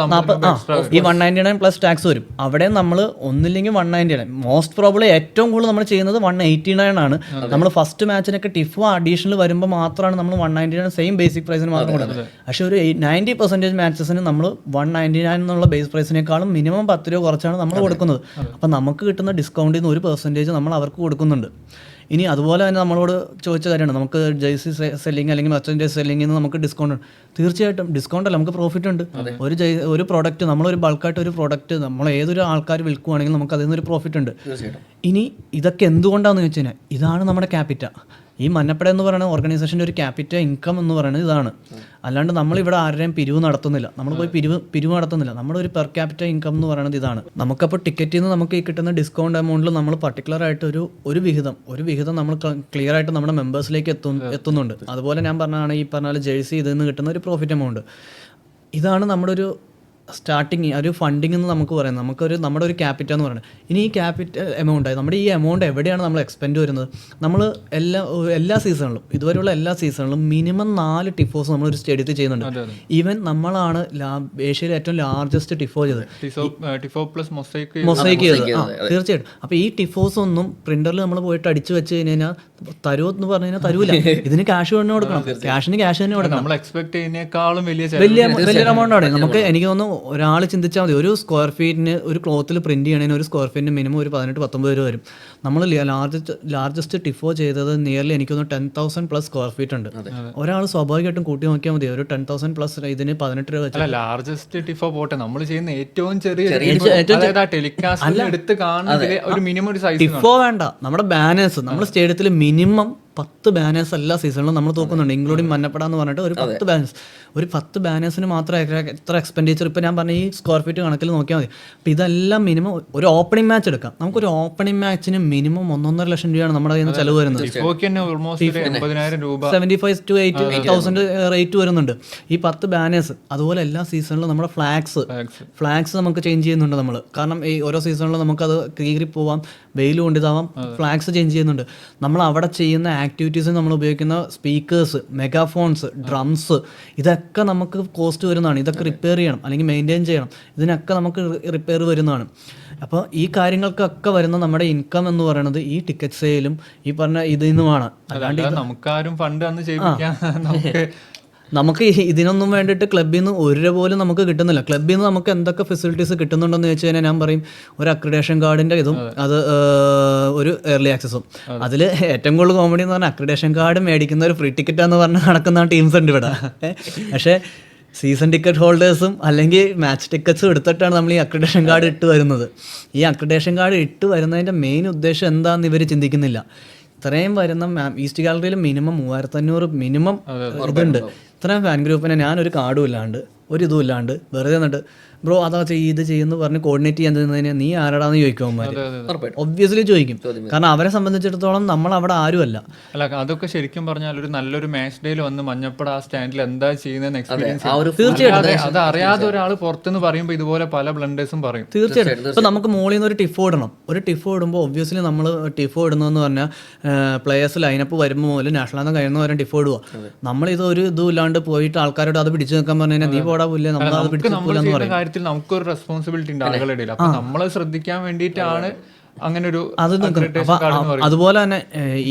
ഈ 199 പ്ലസ് ടാക്സ് വരും. അവിടെ നമ്മൾ ഒന്നില്ലെങ്കിൽ 199, മോസ്റ്റ് പ്രോബ്ലി ഏറ്റവും കൂടുതൽ നമ്മൾ ചെയ്യുന്നത് 189 ആണ്. നമ്മൾ ഫസ്റ്റ് മാച്ചിനൊക്കെ ടിഫോ അഡീഷണൽ വരുമ്പോൾ മാത്രമാണ് നമ്മൾ 199 സെയിം ബേസിക് പ്രൈസിന് മാത്രം കൊടുക്കുന്നത്. പക്ഷേ ഒരു 90% മാച്ചസിന് നമ്മൾ 199 എന്നുള്ള ബേസ് പ്രൈസിനേക്കാളും മിനിമം 10 രൂപ കുറച്ചാണ് നമ്മൾ കൊടുക്കുന്നത്. അപ്പം നമുക്ക് കിട്ടുന്ന ഡിസ്കൗണ്ടിൽ നിന്ന് ഒരു പെർസെൻറ്റേജ് നമ്മൾ അവർക്ക് കൊടുക്കുന്നുണ്ട്. ഇനി അതുപോലെ തന്നെ നമ്മളോട് ചോദിച്ച കാര്യമാണ്, നമുക്ക് ജേഴ്സി സെല്ലിങ് അല്ലെങ്കിൽ മെർച്ചൻഡൈസ് സെല്ലിങ്ങിൽ നിന്ന് നമുക്ക് ഡിസ്കൗണ്ട് ഉണ്ട്. തീർച്ചയായിട്ടും ഡിസ്കൗണ്ട് അല്ല, നമുക്ക് പ്രോഫിറ്റ് ഉണ്ട്. ഒരു പ്രോഡക്റ്റ് നമ്മളൊരു ബൾക്കായിട്ട് ഒരു പ്രോഡക്റ്റ് നമ്മൾ ഏതൊരു ആൾക്കാർ വിൽക്കുവാണെങ്കിൽ നമുക്ക് അതിൽ നിന്നൊരു പ്രോഫിറ്റ് ഉണ്ട്. ഇനി ഇതൊക്കെ എന്തുകൊണ്ടാണെന്ന് വെച്ച് കഴിഞ്ഞാൽ ഇതാണ് നമ്മുടെ ക്യാപിറ്റ. ഈ മഞ്ഞപ്പട എന്ന് പറയുന്ന ഓർഗനൈസേഷൻ്റെ ഒരു ക്യാപിറ്റൽ ഇൻകം എന്ന് പറയുന്നത് ഇതാണ്. അല്ലാണ്ട് നമ്മളിവിടെ ആരുടെയും പിരിവ് നടത്തുന്നില്ല, നമ്മൾ പോയി പിരിവ് നടത്തുന്നില്ല. നമ്മുടെ ഒരു പെർ ക്യാപിറ്റൽ ഇൻകം എന്ന് പറയുന്നത് ഇതാണ്. നമുക്കപ്പോൾ ടിക്കറ്റിൽ നിന്ന് നമുക്ക് ഈ കിട്ടുന്ന ഡിസ്കൗണ്ട് എമൗണ്ടിൽ നമ്മൾ പർട്ടിക്കുലർ ആയിട്ട് ഒരു വിഹിതം നമ്മൾ ക്ലിയർ ആയിട്ട് നമ്മുടെ മെമ്പേഴ്സിലേക്ക് എത്തുന്നുണ്ട്. അതുപോലെ ഞാൻ പറഞ്ഞതാണ് ഈ പറഞ്ഞാൽ ജേഴ്സി ഇതിൽ നിന്ന് കിട്ടുന്ന ഒരു പ്രോഫിറ്റ് എമൗണ്ട്. ഇതാണ് നമ്മുടെ ഒരു സ്റ്റാർട്ടിങ്, ഒരു ഫണ്ടിങ് എന്ന് നമുക്ക് പറയുന്നത്. നമ്മുടെ ഒരു എന്ന് പറയുന്നത്. ഇനി ഈ ക്യാപിറ്റൽ എമൗണ്ട്, നമ്മുടെ ഈ എമൗണ്ട് എവിടെയാണ് നമ്മൾ എക്സ്പെൻഡ് വരുന്നത്? നമ്മൾ എല്ലാ സീസണിലും, ഇതുവരെയുള്ള എല്ലാ സീസണിലും മിനിമം 4 ടിഫോസ് നമ്മളൊരു സ്റ്റേഡിയത്തിൽ ചെയ്യുന്നുണ്ട്. ഈവൻ നമ്മളാണ് ഏഷ്യയിലെ ഏറ്റവും ലാർജസ്റ്റ് ടിഫോ ചെയ്തത്, മൊസൈക്ക് ചെയ്തത്. തീർച്ചയായിട്ടും. അപ്പോൾ ഈ ടിഫോസ് ഒന്നും പ്രിന്ററിൽ നമ്മൾ പോയിട്ട് അടിച്ചു വെച്ച് കഴിഞ്ഞാൽ തരുമോ എന്ന് പറഞ്ഞു കഴിഞ്ഞാൽ തരൂല. ഇതിന് ക്യാഷ് തന്നെ കൊടുക്കണം, ക്യാഷിന് ക്യാഷ് തന്നെ കൊടുക്കണം. നമ്മൾ എക്സ്പെക്ട് ചെയ്യുന്നതിനേക്കാളും വലിയ എമൗണ്ട് ആണ്. നമുക്ക് എനിക്ക് തോന്നുന്നു ഒരാൾ ചിന്തിച്ചാൽ മതി, ഒരു സ്ക്വയർ ഫീറ്റിന് ഒരു ക്ലോത്തിൽ പ്രിന്റ് ചെയ്യണതിന് ഒരു സ്ക്വയർ ഫീറ്റിന് മിനിമം ഒരു 18-19 രൂപ വരും. നമ്മൾ ലാർജസ്റ്റ് ടിഫോ ചെയ്തത് നിയർലി എനിക്ക് തോന്നുന്നു 10,000 പ്ലസ് സ്ക്വയർ ഫീറ്റ് ഉണ്ട്. ഒരാൾ സ്വാഭാവികമായിട്ടും കൂട്ടി നോക്കിയാൽ മതി, ഒരു 10,000 പ്ലസ് ഇതിന് 18 രൂപ വെച്ചാൽ. ലാർജസ്റ്റ് ടിഫോ പോട്ടെ, നമ്മൾ ചെയ്യുന്ന ഏറ്റവും ചെറിയ ടെലികാസ്റ്റ് എടുത്ത് കാണുന്നതിൽ ഒരു മിനിമം ഒരു സൈസ് ടിഫോ വേണ്ട, നമ്മുടെ ബാനേഴ്സ്, നമ്മുടെ സ്റ്റേഡിയത്തിൽ മിനിമം 10 ബാനേഴ്സ് എല്ലാ സീസണിലും നമ്മൾ തൂക്കുന്നുണ്ട്, ഇൻക്ലൂഡിങ് മഞ്ഞപ്പട എന്ന് പറഞ്ഞിട്ട് ഒരു 10 ബാനേഴ്സിന് മാത്രം എത്ര എക്സ്പെൻഡിച്ചർ. ഇപ്പോൾ ഞാൻ പറഞ്ഞ ഈ സ്ക്വയർ ഫീറ്റ് കണക്കിൽ നോക്കിയാൽ മതി. അപ്പോൾ ഇതെല്ലാം മിനിമം ഒരു ഓപ്പണിംഗ് മാച്ച് എടുക്കാം. നമുക്കൊരു ഓപ്പണിംഗ് മാച്ചിന് മിനിമം 1.5 ലക്ഷം രൂപയാണ് നമ്മുടെ കയ്യിൽ നിന്ന് ചിലവ് വരുന്നത്. 75,000 to 80,000 റേറ്റ് വരുന്നുണ്ട് ഈ 10 ബാനേഴ്സ്. അതുപോലെ എല്ലാ സീസണിലും നമ്മുടെ ഫ്ലാഗ്സ് നമുക്ക് ചേഞ്ച് ചെയ്യുന്നുണ്ട് നമ്മൾ. കാരണം ഈ ഓരോ സീസണിലും നമുക്കത് കീറി പോവാം, വെയിൽ കൊണ്ടിതാവാം, ഫ്ലാഗ്സ് ചേഞ്ച് ചെയ്യുന്നുണ്ട്. നമ്മൾ അവിടെ ചെയ്യുന്ന ആക്ടിവിറ്റീസിന് നമ്മൾ ഉപയോഗിക്കുന്ന സ്പീക്കേഴ്സ്, മെഗാഫോൺസ്, ഡ്രംസ്, ഇതൊക്കെ നമുക്ക് കോസ്റ്റ് വരുന്നതാണ്. ഇതൊക്കെ റിപ്പയർ ചെയ്യണം അല്ലെങ്കിൽ മെയിൻറ്റെയിൻ ചെയ്യണം. ഇതിനൊക്കെ നമുക്ക് റിപ്പയർ വരുന്നതാണ്. അപ്പോൾ ഈ കാര്യങ്ങൾക്കൊക്കെ വരുന്ന നമ്മുടെ ഇൻകം എന്ന് പറയുന്നത് ഈ ടിക്കറ്റ് സെയിലും ഈ പറഞ്ഞ ഇതിൽ നിന്നുമാണ്. അല്ലാണ്ട് നമുക്കാരും ഫണ്ട് അന്ന് ചെയ്യിപ്പിക്കാൻ നമുക്ക് ഇതിനൊന്നും വേണ്ടിയിട്ട് ക്ലബ്ബിൽ നിന്ന് ഒരു രൂപ പോലും നമുക്ക് കിട്ടുന്നില്ല. ക്ലബ്ബിൽ നിന്ന് നമുക്ക് എന്തൊക്കെ ഫെസിലിറ്റീസ് കിട്ടുന്നുണ്ടെന്ന് വെച്ച് കഴിഞ്ഞാൽ ഞാൻ പറയും, ഒരു അക്രഡേഷൻ കാർഡിൻ്റെ ഇതും അത് ഒരു ഏർലി ആക്സസും. അതിൽ ഏറ്റവും കൂടുതൽ കോമഡി എന്ന് പറഞ്ഞാൽ അക്രഡേഷൻ കാർഡ് മേടിക്കുന്ന ഒരു ഫ്രീ ടിക്കറ്റാന്ന് പറഞ്ഞ് നടക്കുന്ന ടീംസ് ഉണ്ട് ഇവിടെ. പക്ഷേ സീസൺ ടിക്കറ്റ് ഹോൾഡേഴ്സും അല്ലെങ്കിൽ മാച്ച് ടിക്കറ്റ്സും എടുത്തിട്ടാണ് നമ്മൾ ഈ അക്രഡേഷൻ കാർഡ് ഇട്ട് വരുന്നത്. ഈ അക്രഡേഷൻ കാർഡ് ഇട്ട് വരുന്നതിൻ്റെ മെയിൻ ഉദ്ദേശം എന്താണെന്ന് ഇവർ ചിന്തിക്കുന്നില്ല. ഇത്രയും വരുന്ന ഈസ്റ്റ് ഗാലറിയിൽ മിനിമം 3500 മിനിമം ഇതുണ്ട്. ഇത്രയും ഫാൻ ഗ്രൂപ്പിനെ ഞാനൊരു കാർഡും ഇല്ലാണ്ട് ഒരു ഇതും ഇല്ലാണ്ട് വെറുതെ എന്നിട്ട് ബ്രോ അതാ ഇത് ചെയ്യുന്നു പറഞ്ഞ് കോർഡിനേറ്റ് ചെയ്യാൻ തന്നതിന് നീ ആരാടാന്ന് ചോദിക്കും ഒബ്വിയസ്ലി ചോദിക്കും. കാരണം അവരെ സംബന്ധിച്ചിടത്തോളം നമ്മൾ അവിടെ ആരുമല്ല. അല്ല അതൊക്കെ ശരിക്കും പറഞ്ഞാൽ ഒരു നല്ലൊരു മാച്ച് ഡേയിൽ വന്ന് മഞ്ഞപ്പട ആ സ്റ്റാൻഡിൽ എന്താ ചെയ്യുന്നതെന്ന് എക്സ്പീരിയൻസ് തീർച്ചയായിട്ടും അത് അറിയാതെ ഒരാൾ പുറത്തുനിന്ന് പറയുമ്പോൾ ഇതുപോലെ പല ബ്ലണ്ടേഴ്സും പറയും. തീർച്ചയായിട്ടും. ഇപ്പം നമുക്ക് മുകളിൽ നിന്ന് ഒരു ടിഫോ ഇടണം. ഒരു ടിഫോ ഇടുമ്പോൾ ഒബ്വിയസ്ലി നമ്മൾ ടിഫോ ഇടുന്നതെന്ന് പറഞ്ഞാൽ പ്ലേയേഴ്സ് ലൈനപ്പ് വരുമ്പോൾ മുതൽ നാഷണൽ ആന്തം കഴിയുന്ന വരെ ടിഫോ ഇടുക. നമ്മളിത് ഒരു ഇതും ഇല്ലാണ്ട് പോയിട്ട് ആൾക്കാരോട് അത് പിടിച്ചു നിൽക്കാൻ പറഞ്ഞു കഴിഞ്ഞാൽ നീ പോടാ പുല്ലേ നമ്മൾ അത് പിടിച്ചു നിൽക്കില്ലെന്ന് പറയും. കാര്യത്തിൽ നമുക്കൊരു റെസ്പോൺസിബിലിറ്റി ഉണ്ട് ആളുകളുടെ ഇടയിൽ. അപ്പൊ നമ്മളത് ശ്രദ്ധിക്കാൻ വേണ്ടിയിട്ടാണ് അങ്ങനെ ഒരു അതുപോലെ തന്നെ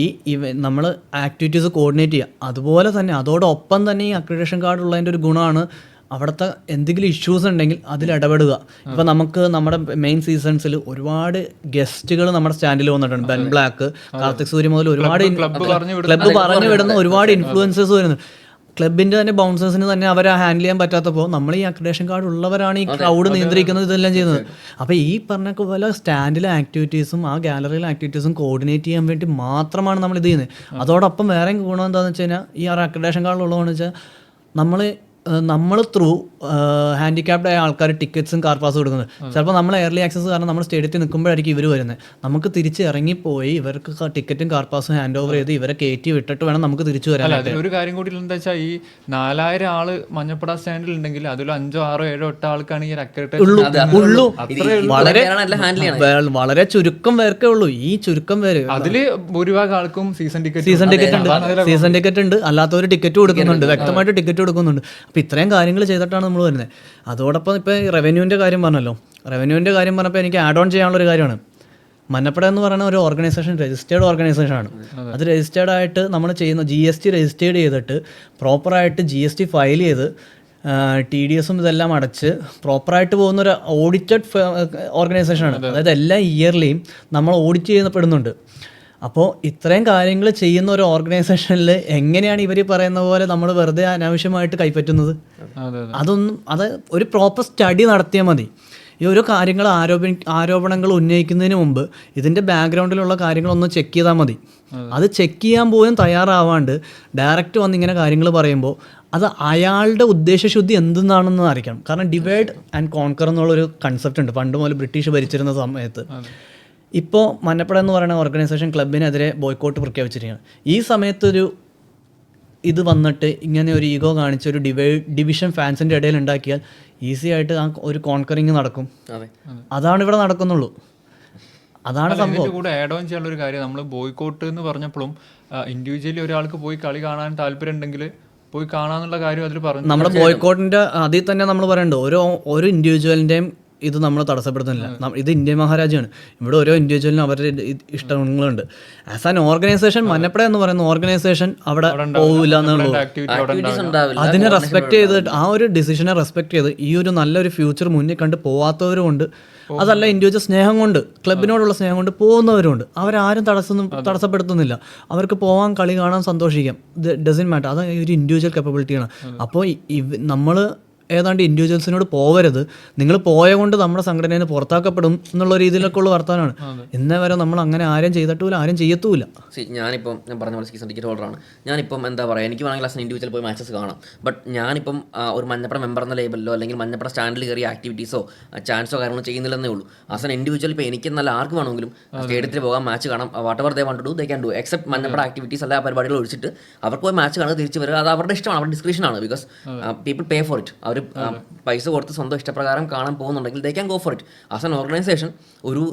ഈ നമ്മൾ ആക്ടിവിറ്റീസ് കോർഡിനേറ്റ് ചെയ്യുക. അതുപോലെ തന്നെ അതോടൊപ്പം തന്നെ ഈ അക്രഡിറ്റേഷൻ കാർഡ് ഉള്ളതിൻ്റെ ഒരു ഗുണമാണ് അവിടുത്തെ എന്തെങ്കിലും ഇഷ്യൂസ് ഉണ്ടെങ്കിൽ അതിൽ ഇടപെടുക. ഇപ്പം നമുക്ക് നമ്മുടെ മെയിൻ സീസൺസിൽ ഒരുപാട് ഗസ്റ്റുകൾ നമ്മുടെ സ്റ്റാൻഡിൽ വന്നിട്ടുണ്ട്. ബെൻ ബ്ലാക്ക്, കാർത്തിക് സൂര്യ മുതൽ ഒരുപാട് ക്ലബ്ബ് പറഞ്ഞു വിടുന്ന ഒരുപാട് ഇൻഫ്ലുവൻസേഴ്സ് വരുന്നുണ്ട്. ക്ലബിൻ്റെ തന്നെ ബൗൺസേഴ്സിന് തന്നെ അവരെ ഹാൻഡിൽ ചെയ്യാൻ പറ്റാത്തപ്പോൾ നമ്മൾ ഈ അക്രഡിറ്റേഷൻ കാർഡ് ഉള്ളവരാണ് ഈ ക്രൗഡ് നിയന്ത്രിക്കുന്നത്, ഇതെല്ലാം ചെയ്യുന്നത്. അപ്പോൾ ഈ പറഞ്ഞ പോലെ സ്റ്റാൻഡിലെ ആക്ടിവിറ്റീസും ആ ഗാലറിയിലെ ആക്ടിവിറ്റീസും കോർഡിനേറ്റ് ചെയ്യാൻ വേണ്ടി മാത്രമാണ് നമ്മൾ ഇത് ചെയ്യുന്നത്. അതോടൊപ്പം വേറെ ഗുണം എന്താണെന്ന് വെച്ച് കഴിഞ്ഞാൽ ഈ അക്രഡിറ്റേഷൻ കാർഡ് ഉള്ളതെന്ന് വെച്ചാൽ നമ്മൾ ത്രൂ ഹാൻഡിക്യാപ്ഡ് ആയ ആൾക്കാർ ടിക്കറ്റ്സും കാർ പാസും കൊടുക്കുന്നത്. ചിലപ്പോൾ നമ്മൾ എയർലി ആക്സസ് കാരണം നമ്മൾ സ്റ്റേഡിയത്തിൽ നിൽക്കുമ്പോഴായിരിക്കും ഇവർ വരുന്നത്. നമുക്ക് തിരിച്ച് ഇറങ്ങിപ്പോയി ഇവർക്ക് ടിക്കറ്റും കാർ പാസും ഹാൻഡ് ഓവർ ചെയ്ത് ഇവരെ കയറ്റി വിട്ടിട്ട് വേണം നമുക്ക് തിരിച്ചു വരാൻ. ഒരു കാര്യം കൂടി എന്താ വെച്ചാൽ ഈ 4000 ആള് മഞ്ഞപ്പട സ്റ്റാൻഡിൽ ഉണ്ടെങ്കിൽ അതിൽ 5, 6, 7, 8 ആൾക്കാണ് ഈ വളരെ ചുരുക്കം പേർക്കേ ഉള്ളൂ. ഈ ചുരുക്കം പേര് അതില് ഭൂരിഭാഗം ആൾക്കും സീസൺ ടിക്കറ്റ് ഉണ്ട്. അല്ലാത്തവർ ടിക്കറ്റ് കൊടുക്കുന്നുണ്ട്, വ്യക്തമായിട്ട് ടിക്കറ്റ് കൊടുക്കുന്നുണ്ട്. അപ്പോൾ ഇത്രയും കാര്യങ്ങൾ ചെയ്തിട്ടാണ് നമ്മൾ വരുന്നത്. അതോടൊപ്പം ഇപ്പോൾ റവന്യൂവിൻ്റെ കാര്യം പറഞ്ഞല്ലോ. റവന്യൂവിൻ്റെ കാര്യം പറഞ്ഞപ്പോൾ എനിക്ക് ആഡ് ഓൺ ചെയ്യാനുള്ളൊരു കാര്യമാണ്. മഞ്ഞപ്പട എന്ന് പറയുന്ന ഒരു ഓർഗനൈസേഷൻ രജിസ്റ്റേർഡ് ഓർഗനൈസേഷനാണ്. അത് രജിസ്റ്റേർഡ് ആയിട്ട് നമ്മൾ ചെയ്യുന്ന GST രജിസ്റ്റേർഡ് ചെയ്തിട്ട് പ്രോപ്പറായിട്ട് GST ഫയൽ ചെയ്ത് TDSും ഇതെല്ലാം അടച്ച് പ്രോപ്പറായിട്ട് പോകുന്ന ഒരു ഓഡിറ്റഡ് ഓർഗനൈസേഷനാണ്. അതായത് എല്ലാ ഇയർലിയും നമ്മൾ ഓഡിറ്റ് ചെയ്യപ്പെടുന്നുണ്ട്. അപ്പോൾ ഇത്രയും കാര്യങ്ങൾ ചെയ്യുന്ന ഒരു ഓർഗനൈസേഷനിൽ എങ്ങനെയാണ് ഇവർ പറയുന്ന പോലെ നമ്മൾ വെറുതെ അനാവശ്യമായിട്ട് കൈപ്പറ്റുന്നത്? അത് ഒരു പ്രോപ്പർ സ്റ്റഡി നടത്തിയാൽ മതി. ഈ ഓരോ കാര്യങ്ങൾ ആരോപണങ്ങൾ ഉന്നയിക്കുന്നതിന് മുമ്പ് ഇതിൻ്റെ ബാക്ക്ഗ്രൗണ്ടിലുള്ള കാര്യങ്ങളൊന്ന് ചെക്ക് ചെയ്താൽ മതി. അത് ചെക്ക് ചെയ്യാൻ പോലും തയ്യാറാവാണ്ട് ഡയറക്റ്റ് വന്ന് ഇങ്ങനെ കാര്യങ്ങൾ പറയുമ്പോൾ അത് അയാളുടെ ഉദ്ദേശശുദ്ധി എന്തെന്നാണെന്ന് അറിയിക്കണം. കാരണം ഡിവൈഡ് ആൻഡ് കോൺകർ എന്നുള്ളൊരു കൺസെപ്റ്റ് ഉണ്ട് പണ്ട് മുതൽ ബ്രിട്ടീഷ് ഭരിച്ചിരുന്ന സമയത്ത്. ഇപ്പോൾ മഞ്ഞപ്പട എന്ന് പറയുന്ന ഓർഗനൈസേഷൻ ക്ലബിനെതിരെ ബോയ്ക്കോട്ട് പ്രഖ്യാപിച്ചിരിക്കുകയാണ്. ഈ സമയത്തൊരു ഇത് വന്നിട്ട് ഇങ്ങനെ ഒരു ഈഗോ കാണിച്ച് ഒരു ഡിവിഷൻ ഫാൻസിൻ്റെ ഇടയിൽ ഉണ്ടാക്കിയാൽ ഈസി ആയിട്ട് ആ ഒരു കോൺകറിങ് നടക്കും. അതാണ് ഇവിടെ നടക്കുന്നുള്ളൂ. അതാണ് സംഭവം. കൂടെ ആഡ് ഓൺ ചെയ്യാനുള്ള ഒരു കാര്യം, നമ്മൾ ബോയ്ക്കോട്ട് എന്ന് പറഞ്ഞപ്പോഴും ഇൻഡിവിജ്വലി ഒരാൾക്ക് പോയി കളി കാണാൻ താല്പര്യം ഉണ്ടെങ്കിൽ പോയി കാണാന്നുള്ള കാര്യം അതിൽ പറഞ്ഞു. നമ്മുടെ ബോയ്ക്കോട്ടിൻ്റെ അതിൽ തന്നെ നമ്മൾ പറയേണ്ടത് ഓരോ ഇൻഡിവിജ്വലിൻ്റെയും ഇത് നമ്മൾ തടസ്സപ്പെടുത്തുന്നില്ല. ഇത് ഇന്ത്യ മഹാരാജ്യമാണ്. ഇവിടെ ഓരോ ഇൻഡിവിജ്വലിനും അവരുടെ ഇഷ്ടങ്ങളുണ്ട്. ആസ് ആൻ ഓർഗനൈസേഷൻ മഞ്ഞപ്പട എന്ന് പറയുന്ന ഓർഗനൈസേഷൻ അവിടെ പോകില്ല എന്നുള്ളൂ. അതിനെ റെസ്പെക്ട് ചെയ്തിട്ട് ആ ഒരു ഡിസിഷനെ റെസ്പെക്ട് ചെയ്ത് ഈ ഒരു നല്ലൊരു ഫ്യൂച്ചർ മുന്നിൽ കണ്ട് പോവാത്തവരുമുണ്ട്. അതല്ല ഇൻഡിവിജ്വൽ സ്നേഹം കൊണ്ട് ക്ലബിനോടുള്ള സ്നേഹം കൊണ്ട് പോകുന്നവരുണ്ട്. അവരാരും തടസ്സപ്പെടുത്തുന്നില്ല. അവർക്ക് പോകാൻ കളി കാണാൻ സന്തോഷിക്കാം. Doesn't matter. അത് ഒരു ഇൻഡിവിജ്വൽ കേപ്പബിലിറ്റിയാണ്. അപ്പോൾ നമ്മൾ ഏതാണ്ട് ഇൻഡിവിജ്വൽസിനോട് പോവരുത്, നിങ്ങൾ പോയ കൊണ്ട് നമ്മുടെ സംഘടനയിൽ നിന്ന് പുറത്താക്കപ്പെടും എന്നുള്ള രീതിയിലൊക്കെ ഉള്ള വർത്താനമാണ്. ഇന്നേ വരെ നമ്മൾ അങ്ങനെ ആരും ചെയ്തിട്ടില്ല, ആരും ചെയ്യത്തുമില്ല. ഞാൻ പറഞ്ഞ പോലെ സീസൺ ടിക്കറ്റ് ഹോൾഡറാണ്. ഞാനിപ്പം എന്താ പറയുക, എനിക്ക് വേണമെങ്കിൽ ആസ് ഇൻഡിവിജ്വൽ പോയി മാച്ചസ് കാണാം. ബട്ട് ഞാനിപ്പം ഒരു മഞ്ഞപ്പട മെമ്പർ എന്ന ലേബലിലോ അല്ലെങ്കിൽ മഞ്ഞപ്പട സ്റ്റാൻഡിൽ കയറിയ ആക്ടിവിറ്റീസോ ചാൻസോ കാര്യങ്ങളോ ചെയ്യുന്നില്ലെന്നേ ഉള്ളൂ. ആസ് എൻ ഇൻഡിവിജ്വൽ ഇപ്പോൾ എനിക്ക് നല്ല ആർക്ക് വേണമെങ്കിലും സ്റ്റേഡിയത്തിൽ പോകാം, മാച്ച് കാണാം. Whatever they want to do they can do. Except Manjappada activities എല്ലാ പരിപാടികളും ഒഴിച്ചിട്ട് അവർക്ക് പോയി മാച്ച് കാണുക, തിരിച്ച് വരിക, അത് അവരുടെ ഇഷ്ടമാണ്, അവരുടെ ഡിസ്ക്രിപ്ഷനാണ്. Because people pay for it. അവർ പൈസ കൊടുത്ത് സ്വന്തം ഇഷ്ടപ്രകാരം കാണാൻ പോകുന്നുണ്ടെങ്കിൽ they can go for it. As an organisation ഒരു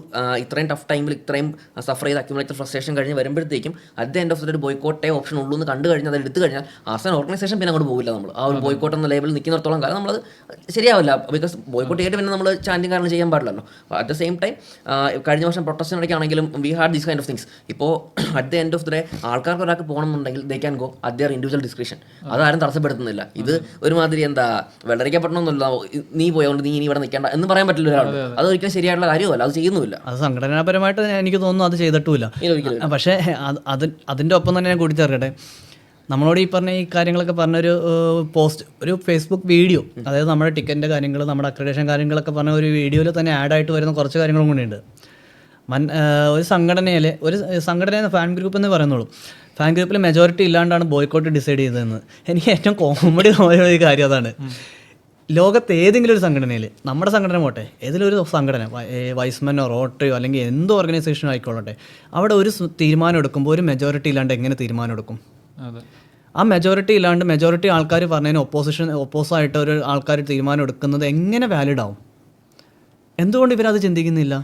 ഇത്രയും ടഫ് ടൈമിൽ ഇത്രയും സഫർ ചെയ്ത് അക്യുമുലേറ്റഡ് ഫ്രസ്ട്രേഷൻ കഴിഞ്ഞ് വരുമ്പോഴത്തേക്കും അറ്റ് ദ എൻഡ് ഓഫ് ഒരു ബോയ്ക്കോട്ടേ ഓപ്ഷൻ ഉള്ളൂ എന്ന് കണ്ടു കഴിഞ്ഞാൽ, അത് എടുത്തു കഴിഞ്ഞാൽ ആസ് എൻ ഓർഗനൈസേഷൻ പിന്നെ അങ്ങോട്ട് പോകില്ല. നമ്മൾ ആ ഒരു ബോയ്ക്കോട്ട് എന്ന ലേബിൾ നിൽക്കുന്നിടത്തോളം കാലം നമ്മളത് ശരിയാവില്ല. ബിക്കോസ് ബോയ്ക്കോട്ട് ചെയ്തിട്ട് പിന്നെ നമ്മൾ ചാൻറ്റിങ് കാരണം ചെയ്യാൻ പാടില്ലല്ലോ. അറ്റ് ദ സെയിം ടൈം കഴിഞ്ഞ വർഷം പ്രൊട്ടസ്റ്റിനിടയ്ക്കാണെങ്കിലും we had these kind of things. ഇപ്പോൾ at the end of the day ആൾക്കാർക്ക് ഒരാൾക്ക് പോകണമെന്നുണ്ടെങ്കിൽ they can go at their individual description. അതാരും തടസ്സപ്പെടുത്തുന്നില്ല. ഇത് ഒരുമാതിരി എന്താ വെള്ളരിക്കപ്പെടണമെന്നല്ല, നീ പോയതുകൊണ്ട് നീ ഇനി ഇവിടെ നിൽക്കേണ്ട എന്ന് പറയാൻ പറ്റില്ല ഒരാൾ. അത് ഒരിക്കലും ശരിയായിട്ടുള്ള കാര്യമല്ല, അത് ചെയ്യുന്നുമില്ല. അത് സംഘടനാപരമായിട്ട് എനിക്ക് തോന്നുന്നു അത് ചെയ്തിട്ടുമില്ല. പക്ഷേ അതിൻ്റെ ഒപ്പം തന്നെ ഞാൻ കൂട്ടിച്ചേർക്കട്ടെ, നമ്മളോട് ഈ പറഞ്ഞ ഈ കാര്യങ്ങളൊക്കെ പറഞ്ഞൊരു പോസ്റ്റ്, ഒരു ഫേസ്ബുക്ക് വീഡിയോ, അതായത് നമ്മുടെ ടിക്കറ്റിൻ്റെ കാര്യങ്ങൾ, നമ്മുടെ അക്രഡിറ്റേഷൻ കാര്യങ്ങളൊക്കെ പറഞ്ഞ ഒരു വീഡിയോയിൽ തന്നെ ആഡായിട്ട് വരുന്ന കുറച്ച് കാര്യങ്ങളും കൂടിയുണ്ട്. ഒരു സംഘടനയിൽ ഫാൻ ഗ്രൂപ്പ് എന്ന് പറയുന്നുള്ളൂ. ഫാൻ ഗ്രൂപ്പിൽ മെജോറിറ്റി ഇല്ലാണ്ടാണ് ബോയ്ക്കോട്ട് ഡിസൈഡ് ചെയ്തതെന്ന്. എനിക്ക് ഏറ്റവും കോമഡി തോന്നിയ ഒരു കാര്യം അതാണ്. ലോകത്ത് ഏതെങ്കിലും ഒരു സംഘടനയിൽ, നമ്മുടെ സംഘടന പോട്ടെ, ഏതെങ്കിലും ഒരു സംഘടന, വൈസ്മനോ റോട്ടറിയോ അല്ലെങ്കിൽ എന്ത് ഓർഗനൈസേഷനോ ആയിക്കോട്ടെ, അവിടെ ഒരു തീരുമാനം എടുക്കുമ്പോൾ ഒരു മെജോറിറ്റി ഇല്ലാണ്ട് എങ്ങനെ തീരുമാനം എടുക്കും? ആ മെജോറിറ്റി ഇല്ലാണ്ട് മെജോറിറ്റി ആൾക്കാർ പറഞ്ഞതിന് ഒപ്പോസായിട്ട് ഒരു ആൾക്കാർ തീരുമാനം എടുക്കുന്നത് എങ്ങനെ വാലിഡ് ആവും? എന്തുകൊണ്ട് ഇവരത് ചിന്തിക്കുന്നില്ല?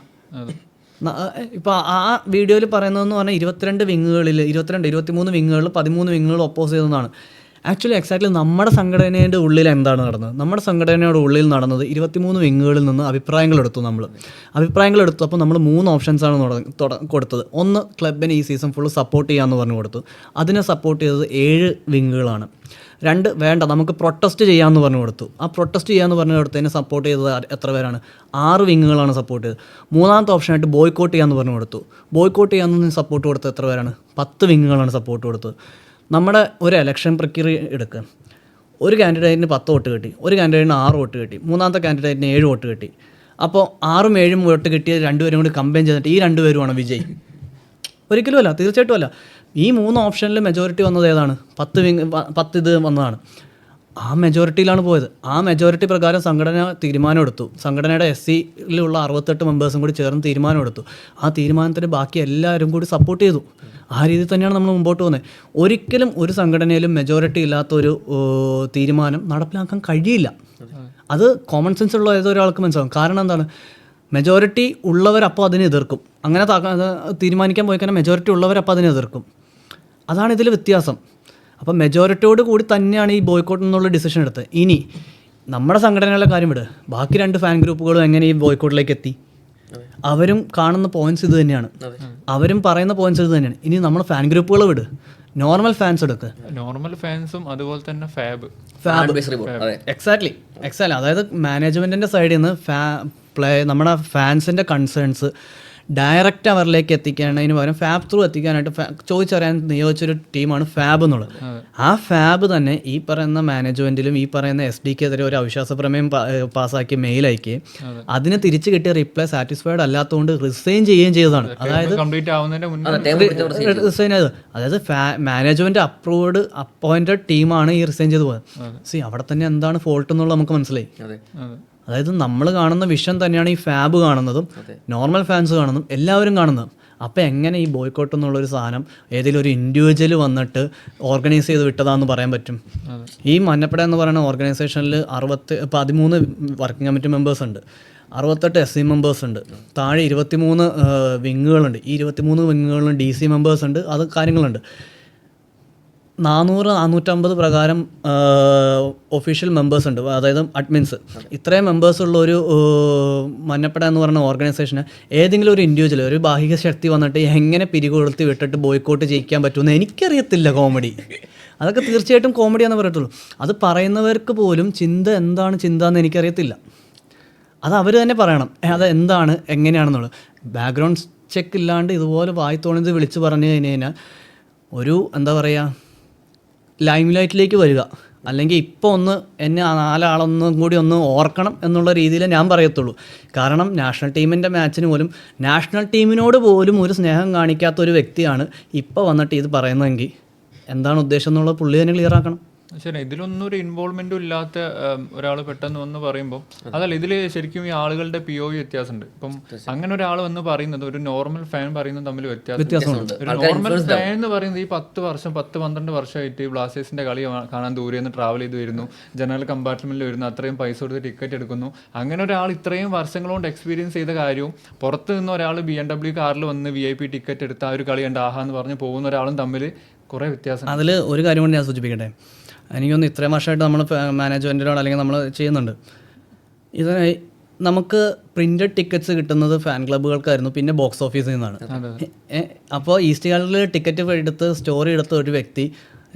ഇപ്പോൾ ആ വീഡിയോയിൽ പറയുന്നതെന്ന് പറഞ്ഞാൽ 23 വിങ്ങുകളിൽ 23 വിങ്ങുകളിൽ 13 വിങ്ങുകൾ ഒപ്പോസ് ചെയ്തതാണ്. ആക്ച്വലി എക്സാക്ട്ലി നമ്മുടെ സംഘടനയുടെ ഉള്ളിൽ എന്താണ് നടന്നത്? നമ്മുടെ സംഘടനയുടെ ഉള്ളിൽ നടന്നത് 23 വിങ്ങുകളിൽ നിന്ന് അഭിപ്രായങ്ങളെടുത്തു. അപ്പോൾ നമ്മൾ 3 ഓപ്ഷൻസാണ് കൊടുത്തത്. ഒന്ന്, ക്ലബിനെ ഈ സീസൺ ഫുള്ള് സപ്പോർട്ട് ചെയ്യാമെന്ന് പറഞ്ഞു കൊടുത്തു. അതിനെ സപ്പോർട്ട് ചെയ്തത് 7 വിങ്ങുകളാണ്. 2, വേണ്ട നമുക്ക് പ്രൊട്ടസ്റ്റ് ചെയ്യാമെന്ന് പറഞ്ഞു കൊടുത്തു. ആ പ്രൊട്ടസ്റ്റ് ചെയ്യാമെന്ന് പറഞ്ഞു കൊടുത്തതിനെ സപ്പോർട്ട് ചെയ്തത് എത്ര പേരാണ്? 6 വിങ്ങുകളാണ് സപ്പോർട്ട് ചെയ്തത്. 3-ാമത്തെ ഓപ്ഷനായിട്ട് ബോയ്ക്കോട്ട് ചെയ്യാമെന്ന് പറഞ്ഞു കൊടുത്തു. ബോയ്ക്കോട്ട് ചെയ്യാമെന്ന് സപ്പോർട്ട് കൊടുത്തത് എത്ര പേരാണ്? 10 വിങ്ങുകളാണ് സപ്പോർട്ട് കൊടുത്തത്. നമ്മുടെ ഒരു ഇലക്ഷൻ പ്രക്രിയ എടുക്കുക. ഒരു കാൻഡിഡേറ്റിന് 10 വോട്ട് കിട്ടി, ഒരു കാൻഡിഡേറ്റിന് 6 വോട്ട് കിട്ടി, 3-ാമത്തെ കാൻഡിഡേറ്റിന് 7 വോട്ട് കിട്ടി. അപ്പോൾ 6ഉം 7ഉം വോട്ട് കിട്ടിയ 2 പേരും കൂടി കമ്പൈൻ ചെയ്തിട്ട് ഈ 2 പേരുമാണ് വിജയ്? ഒരിക്കലും അല്ല, തീർച്ചയായിട്ടും അല്ല. ഈ 3 ഓപ്ഷനിൽ മെജോറിറ്റി വന്നത് ഏതാണ്? 10 ഇത് വന്നതാണ്. ആ മെജോറിറ്റിയിലാണ് പോയത്. ആ മെജോറിറ്റി പ്രകാരം സംഘടന തീരുമാനമെടുത്തു. സംഘടനയുടെ SCയിലുള്ള 68 മെമ്പേഴ്സും കൂടി ചേർന്ന് തീരുമാനമെടുത്തു. ആ തീരുമാനത്തിന് ബാക്കി എല്ലാവരും കൂടി സപ്പോർട്ട് ചെയ്തു. ആ രീതിയിൽ തന്നെയാണ് നമ്മൾ മുമ്പോട്ട് പോകുന്നത്. ഒരിക്കലും ഒരു സംഘടനയിലും മെജോറിറ്റി ഇല്ലാത്തൊരു തീരുമാനം നടപ്പിലാക്കാൻ കഴിയില്ല. അത് കോമൺ സെൻസ് ഉള്ള ഏതൊരാൾക്ക് മനസ്സിലാവും. കാരണം എന്താണ്? മെജോറിറ്റി ഉള്ളവരപ്പോൾ അതിനെ എതിർക്കും. അങ്ങനെ തീരുമാനിക്കാൻ പോയി കഴിഞ്ഞാൽ മെജോറിറ്റി ഉള്ളവരപ്പോൾ അതിനെ എതിർക്കും. അതാണ് ഇതിൽ വ്യത്യാസം. അപ്പം മെജോറിറ്റിയോട് കൂടി തന്നെയാണ് ഈ ബോയ്ക്കോട്ട് എന്നുള്ള ഡിസിഷൻ എടുത്തത്. ഇനി നമ്മുടെ സംഘടനകളുടെ കാര്യം വിട്, ബാക്കി 2 ഫാൻ ഗ്രൂപ്പുകളും എങ്ങനെ ഈ ബോയ്ക്കോട്ടിലേക്ക് എത്തി? അവരും കാണുന്ന പോയിന്റ്സ് ഇത് തന്നെയാണ്, അവരും പറയുന്ന പോയിന്റ്സ് ഇത് തന്നെയാണ്. ഇനി നമ്മൾ ഫാൻ ഗ്രൂപ്പുകൾ വിട്, നോർമൽ ഫാൻസ് എടുക്കുക. നോർമൽ ഫാൻസും അതുപോലെ തന്നെ ഫാബ് എക്സാക്ട്ലി. അതായത് മാനേജ്മെൻറ്റിൻ്റെ സൈഡിൽ നിന്ന് നമ്മുടെ ഫാൻസിൻ്റെ കൺസേൺസ് ഡയറക്റ്റ് അവരിലേക്ക് എത്തിക്കാനതിന് പകരം ഫാബ് ത്രൂ എത്തിക്കാനായിട്ട് ചോദിച്ചറിയാൻ നിയോഗിച്ചൊരു ടീമാണ് ഫാബ് എന്നുള്ളത്. ആ ഫാബ് തന്നെ ഈ പറയുന്ന മാനേജ്മെൻറ്റിലും ഈ പറയുന്ന SDക്കെതിരെ ഒരു അവിശ്വാസ പ്രമേയം പാസ്സാക്കി മെയിൽ അയക്കുകയും അതിന് തിരിച്ചു കിട്ടിയ റിപ്ലൈ സാറ്റിസ്ഫൈഡ് അല്ലാത്തതുകൊണ്ട് റിസൈൻ ചെയ്യുകയും ചെയ്തതാണ്. അതായത് റിസൈൻ ചെയ്തത്, അതായത് മാനേജ്മെൻറ്റ് അപ്രൂവ്ഡ് അപ്പോയിൻറ്റഡ് ടീമാണ് ഈ റിസൈൻ ചെയ്ത് പോയത്. അവിടെ തന്നെ എന്താണ് ഫോൾട്ട് എന്നുള്ളത് നമുക്ക് മനസ്സിലായി. അതായത് നമ്മൾ കാണുന്ന വിഷൻ തന്നെയാണ് ഈ ഫാബ് കാണുന്നതും നോർമൽ ഫാൻസ് കാണുന്നതും എല്ലാവരും കാണുന്നതും. അപ്പോൾ എങ്ങനെ ഈ ബോയ്ക്കോട്ട് എന്നുള്ളൊരു സാധനം ഏതെങ്കിലും ഒരു ഇൻഡിവിജ്വൽ വന്നിട്ട് ഓർഗനൈസ് ചെയ്ത് വിട്ടതാന്ന് പറയാൻ പറ്റും? ഈ മഞ്ഞപ്പട എന്ന് പറയുന്ന ഓർഗനൈസേഷനിൽ 13 വർക്കിംഗ് കമ്മിറ്റി മെമ്പേഴ്സ് ഉണ്ട്, 68 SC മെമ്പേഴ്സ് ഉണ്ട്, താഴെ 23 വിങ്ങുകളുണ്ട്. ഈ 23 വിങ്ങുകളിലും DC മെമ്പേഴ്സ് ഉണ്ട്, അത് കാര്യങ്ങളുണ്ട്. 400-450 പ്രകാരം ഒഫീഷ്യൽ മെമ്പേഴ്സ് ഉണ്ട്, അതായത് അഡ്മിൻസ്. ഇത്രയും മെമ്പേഴ്സുള്ള ഒരു മഞ്ഞപ്പട എന്ന് പറയുന്ന ഓർഗനൈസേഷന് ഏതെങ്കിലും ഒരു ഇൻഡിവിജ്വൽ, ഒരു ബാഹിക ശക്തി വന്നിട്ട് എങ്ങനെ പിരികൊളുത്തി വിട്ടിട്ട് ബോയ്ക്കോട്ട് ജയിക്കാൻ പറ്റുമെന്ന് എനിക്കറിയത്തില്ല. കോമഡി അതൊക്കെ തീർച്ചയായിട്ടും കോമഡിയാണെന്ന് പറയത്തുള്ളൂ. അത് പറയുന്നവർക്ക് പോലും എന്താണ് ചിന്ത എന്ന് എനിക്കറിയത്തില്ല. അത് അവർ തന്നെ പറയണം, അത് എന്താണ് എങ്ങനെയാണെന്നുള്ളത്. ബാക്ക്ഗ്രൗണ്ട് ചെക്ക് ഇല്ലാണ്ട് ഇതുപോലെ വായിത്തോണിത് വിളിച്ച് പറഞ്ഞു കഴിഞ്ഞാൽ ഒരു എന്താ പറയുക, ലൈം ലൈറ്റിലേക്ക് വരിക, അല്ലെങ്കിൽ ഇപ്പോൾ ഒന്ന് എന്നെ 4 ആളൊന്നും കൂടി ഒന്ന് ഓർക്കണം എന്നുള്ള രീതിയിൽ ഞാൻ പറയത്തുള്ളൂ. കാരണം നാഷണൽ ടീമിൻ്റെ മാച്ചിന് പോലും നാഷണൽ ടീമിനോട് പോലും ഒരു സ്നേഹം കാണിക്കാത്ത ഒരു വ്യക്തിയാണ് ഇപ്പോൾ വന്നിട്ട് ഇത് പറയുന്നതെങ്കിൽ എന്താണ് ഉദ്ദേശം എന്നുള്ളത് പുള്ളി തന്നെ ക്ലിയർ ആക്കണം. ശരി, ഇതിലൊന്നും ഒരു ഇൻവോൾവ്മെന്റും ഇല്ലാത്ത ഒരാൾ പെട്ടെന്ന് വന്ന് പറയുമ്പോൾ അതല്ല, ഇതിൽ ശരിക്കും ഈ ആളുകളുടെ POV വ്യത്യാസമുണ്ട്. ഇപ്പം അങ്ങനെ ഒരാൾ വന്ന് പറയുന്നത് ഒരു നോർമൽ ഫാൻ പറയുന്നത് തമ്മിൽ വ്യത്യാസമുണ്ട്. ഒരു നോർമൽ ഫാൻ എന്ന് പറയുന്നത് ഈ 10-12 വർഷമായിട്ട് ബ്ലാസ്റ്റേഴ്സിന്റെ കളി കാണാൻ ദൂരെ നിന്ന് ട്രാവൽ ചെയ്ത് വരുന്നു, ജനറൽ കമ്പാർട്ട്മെന്റിൽ വരുന്നു, അത്രയും പൈസ കൊടുത്ത് ടിക്കറ്റ് എടുക്കുന്നു. അങ്ങനെ ഒരാൾ ഇത്രയും വർഷങ്ങൾ കൊണ്ട് എക്സ്പീരിയൻസ് ചെയ്ത കാര്യവും പുറത്ത് നിന്ന് ഒരാൾ BMW കാറിൽ വന്ന് VIP ടിക്കറ്റ് എടുത്ത് ആ ഒരു കളി കണ്ട് ആഹാന്ന് പറഞ്ഞ് പോകുന്ന ഒരാളും തമ്മിൽ കുറേ വ്യത്യാസം. അതിൽ ഒരു കാര്യം കൊണ്ട് ഞാൻ സൂചിപ്പിക്കട്ടെ. എനിക്കൊന്ന് ഇത്രയും വർഷമായിട്ട് നമ്മൾ മാനേജ്മെൻറ്റിനോട് അല്ലെങ്കിൽ നമ്മൾ ചെയ്യുന്നുണ്ട്. ഇത് നമുക്ക് പ്രിൻറ്റഡ് ടിക്കറ്റ്സ് കിട്ടുന്നത് ഫാൻ ക്ലബ്ബുകൾക്കായിരുന്നു, പിന്നെ ബോക്സ് ഓഫീസിൽ നിന്നാണ്. അപ്പോൾ ഈസ്റ്റ് ഗാർഡിൽ ടിക്കറ്റ് എടുത്ത് സ്റ്റോറി എടുത്ത ഒരു വ്യക്തി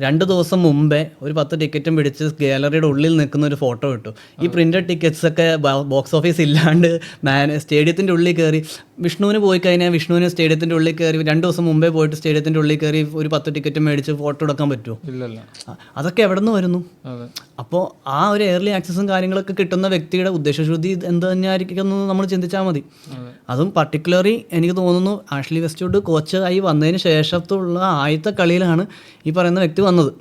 2 ദിവസം മുമ്പേ ഒരു 10 ടിക്കറ്റും പിടിച്ച് ഗാലറിയുടെ ഉള്ളിൽ നിൽക്കുന്ന ഒരു ഫോട്ടോ ഇട്ടു. ഈ പ്രിന്റഡ് ടിക്കറ്റ്സ് ഒക്കെ ബോക്സ് ഓഫീസ് ഇല്ലാണ്ട് സ്റ്റേഡിയത്തിൻ്റെ ഉള്ളിൽ കയറി വിഷ്ണുവിന് പോയി കഴിഞ്ഞാൽ വിഷ്ണുവിന് സ്റ്റേഡിയത്തിൻ്റെ ഉള്ളിൽ കയറി 2 ദിവസം മുമ്പേ പോയിട്ട് സ്റ്റേഡിയത്തിൻ്റെ ഉള്ളിൽ കയറി ഒരു 10 ടിക്കറ്റ് മേടിച്ച് ഫോട്ടോ എടുക്കാൻ പറ്റുമോ? ഇല്ലല്ല. അതൊക്കെ എവിടെ നിന്ന് വരുന്നു? അപ്പോൾ ആ ഒരു എയർലി ആക്സസും കാര്യങ്ങളൊക്കെ കിട്ടുന്ന വ്യക്തിയുടെ ഉദ്ദേശശുദ്ധി എന്ത് തന്നെയായിരിക്കും നമ്മൾ ചിന്തിച്ചാൽ മതി. അതും പർട്ടിക്കുലർലി എനിക്ക് തോന്നുന്നു ആഷ്ലി വെസ്റ്റ്വുഡ് കോച്ചായി വന്നതിന് ശേഷത്തുള്ള ആദ്യത്തെ കളിയിലാണ് ഈ പറയുന്ന വ്യക്തി വന്നത്.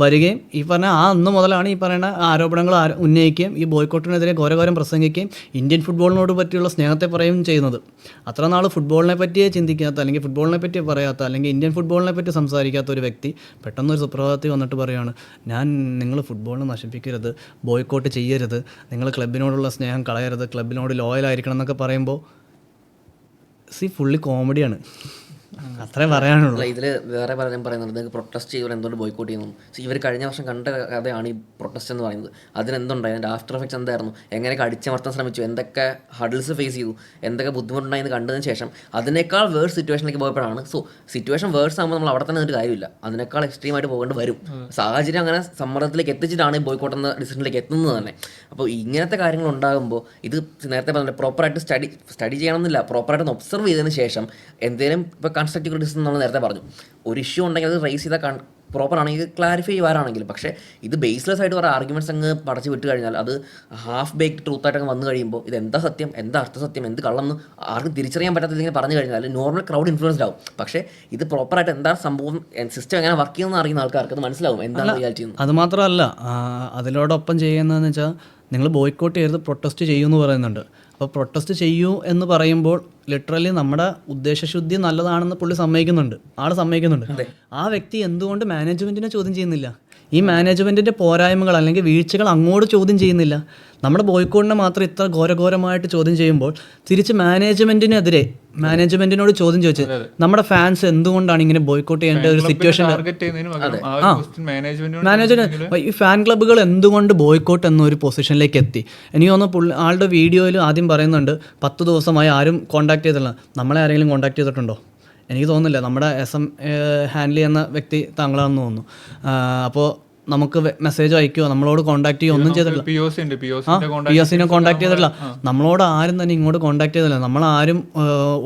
വരികയും ഈ പറഞ്ഞ അന്ന് മുതലാണ് ഈ പറയുന്ന ആരോപണങ്ങൾ ഉന്നയിക്കുകയും ഈ ബോയ്ക്കോട്ടിനെതിരെ ഘോരഘോരം പ്രസംഗിക്കുകയും ഇന്ത്യൻ ഫുട്ബോളിനോട് പറ്റിയുള്ള സ്നേഹത്തെ പറയുകയും ചെയ്യുന്നത്. അത്ര നാൾ ഫുട്ബോളിനെ പറ്റിയേ ചിന്തിക്കാത്ത, അല്ലെങ്കിൽ ഫുട്ബോളിനെ പറ്റി പറയാത്ത, അല്ലെങ്കിൽ ഇന്ത്യൻ ഫുട്ബോളിനെ പറ്റി സംസാരിക്കാത്ത ഒരു വ്യക്തി പെട്ടെന്നൊരു സുപ്രഭാതത്തിൽ വന്നിട്ട് പറയുകയാണ്, നിങ്ങൾ ഫുട്ബോളിനെ നശിപ്പിക്കരുത്, ബോയ്ക്കോട്ട് ചെയ്യരുത്, നിങ്ങൾ ക്ലബിനോടുള്ള സ്നേഹം കളയരുത്, ക്ലബിനോട് ലോയലായിരിക്കണം എന്നൊക്കെ പറയുമ്പോൾ ഫുള്ളി കോമഡിയാണ്. അത്രേ പറയാനുള്ളൂ. ഇതിൽ വേറെ പലരും പറയുന്നുണ്ട് നിങ്ങൾക്ക് പ്രൊട്ടസ്റ്റ് ചെയ്തവർ എന്തുകൊണ്ട് ബോയ്ക്കോട്ട് ചെയ്യുന്നു. ഇവർ കഴിഞ്ഞ വർഷം കണ്ട കഥയാണ് ഈ പ്രൊട്ടസ്റ്റ് എന്ന് പറയുന്നത്. അതിനെന്തുണ്ടായി, അതിൻ്റെ ആഫ്റ്റർ എഫക്ട്സ് എന്തായിരുന്നു, എങ്ങനെയൊക്കെ അടിച്ചമർത്താൻ ശ്രമിച്ചു, എന്തൊക്കെ ഹഡിൽസ് ഫേസ് ചെയ്തു, എന്തൊക്കെ ബുദ്ധിമുട്ടുണ്ടായെന്ന് കണ്ടതിന് ശേഷം അതിനേക്കാൾ വേഴ്സ് സിറ്റുവേഷനിലേക്ക് പോയപ്പോഴാണ്. സോ സിറ്റുവേഷൻ വേഴ്സ് ആകുമ്പോൾ നമ്മൾ അവിടെ തന്നെ ഒരു കാര്യമില്ല, അതിനേക്കാൾ എക്സ്ട്രീമായിട്ട് പോകേണ്ടി വരും. സാഹചര്യം അങ്ങനെ സമ്മർദ്ദത്തിലേക്ക് എത്തിച്ചിട്ടാണ് ഈ ബോയ്ക്കോട്ട് എന്ന ഡിസിഷനിലേക്ക് എത്തുന്നത് തന്നെ. അപ്പോൾ ഇങ്ങനത്തെ കാര്യങ്ങൾ ഉണ്ടാകുമ്പോൾ ഇത് നേരത്തെ പറഞ്ഞിട്ട് പ്രോപ്പറായിട്ട് സ്റ്റഡി ചെയ്യണമെന്നില്ല, പ്രോപ്പറായിട്ട് ഒബ്സർവ് ചെയ്തതിന് ശേഷം എന്തെങ്കിലും ഇപ്പോൾ കൺസ്ട്രക്റ്റീവ് ക്രിറ്റിസിസം നമ്മൾ നേരത്തെ പറഞ്ഞു, ഒരു ഇഷ്യൂ ഉണ്ടെങ്കിൽ അത് റേസ് ചെയ്താൽ പ്രോപ്പർ ആണെങ്കിൽ ക്ലാരിഫൈ ചെയ്യുവാനാണെങ്കിലും. പക്ഷേ ഇത് ബേസ്ലെസ് ആയിട്ട് കുറേ ആർഗ്യുമെൻറ്റ്സ് അങ്ങ് പടച്ച് വിട്ട് കഴിഞ്ഞാൽ അത് ഹാഫ് ബേക്ഡ് ട്രൂത്തായിട്ടൊക്കെ വന്നു കഴിയുമ്പോൾ ഇത് എന്താ സത്യം, എന്താ അർത്ഥസത്യം, എന്ത് കള്ളം എന്ന് ആർക്കും തിരിച്ചറിയാൻ പറ്റാത്ത ഇങ്ങനെ പറഞ്ഞു കഴിഞ്ഞാൽ നോർമൽ ക്രൗഡ് ഇൻഫ്ലുവൻസ്ഡ് ആവും. പക്ഷേ ഇത് പ്രോപ്പറായിട്ട് എന്താണ് സംഭവം, സിസ്റ്റം എങ്ങനെ വർക്ക് ചെയ്യുമെന്ന് അറിയുന്ന ആൾക്കാർക്ക് അത് മനസ്സിലാവും എന്താണ് റിയാലിറ്റി. അത് മാത്രമല്ല അതിനോടൊപ്പം ചെയ്യുന്നതെന്ന് വെച്ചാൽ നിങ്ങൾ ബോയ്ക്കോട്ട് ചെയ്ത് പ്രൊട്ടസ്റ്റ് ചെയ്യുമെന്ന് പറയുന്നുണ്ട്. അപ്പോൾ പ്രൊട്ടസ്റ്റ് ചെയ്യൂ എന്ന് പറയുമ്പോൾ ലിറ്ററലി നമ്മുടെ ഉദ്ദേശശുദ്ധി നല്ലതാണെന്ന് പുള്ളി സമ്മതിക്കുന്നുണ്ട്, സമ്മതിക്കുന്നുണ്ട്. ആ വ്യക്തി എന്തുകൊണ്ട് മാനേജ്മെൻറ്റിനെ ചോദ്യം ചെയ്യുന്നില്ല? ഈ മാനേജ്മെൻറ്റിൻ്റെ പോരായ്മകൾ അല്ലെങ്കിൽ വീഴ്ചകൾ അങ്ങോട്ട് ചോദ്യം ചെയ്യുന്നില്ല. നമ്മുടെ ബോയ്ക്കോട്ടിനെ മാത്രം ഇത്ര ഘോരഘോരമായിട്ട് ചോദ്യം ചെയ്യുമ്പോൾ തിരിച്ച് മാനേജ്മെൻറ്റിനോട് ചോദ്യം ചോദിച്ചത് നമ്മുടെ ഫാൻസ് എന്തുകൊണ്ടാണ് ഇങ്ങനെ ബോയ്ക്കോട്ട് ചെയ്യേണ്ട ഒരു സിറ്റുവേഷൻ, മാനേജ്മെൻറ്റ് ഈ ഫാൻ ക്ലബ്ബുകൾ എന്തുകൊണ്ട് ബോയ്ക്കോട്ട് എന്നൊരു പൊസിഷനിലേക്ക് എത്തി. എനിക്ക് തോന്നുന്നു ആളുടെ വീഡിയോയിൽ ആദ്യം പറയുന്നുണ്ട് 10 ദിവസമായി ആരും കോൺടാക്ട് ചെയ്തില്ല. നമ്മളെ ആരെങ്കിലും കോൺടാക്ട് ചെയ്തിട്ടുണ്ടോ? എനിക്ക് തോന്നുന്നില്ല. നമ്മുടെ SM ഹാൻഡിൽ ചെയ്യുന്ന വ്യക്തി താങ്കളാണെന്ന് തോന്നുന്നു. അപ്പോൾ നമുക്ക് മെസ്സേജ് അയക്കുമോ, നമ്മളോട് കോൺടാക്ട് ചെയ്യുകയോ ഒന്നും ചെയ്തിട്ടില്ല. POCനെ കോൺടാക്ട് ചെയ്തിട്ടില്ല. നമ്മളോട് ആരും തന്നെ ഇങ്ങോട്ട് കോൺടാക്ട് ചെയ്തില്ല. നമ്മളാരും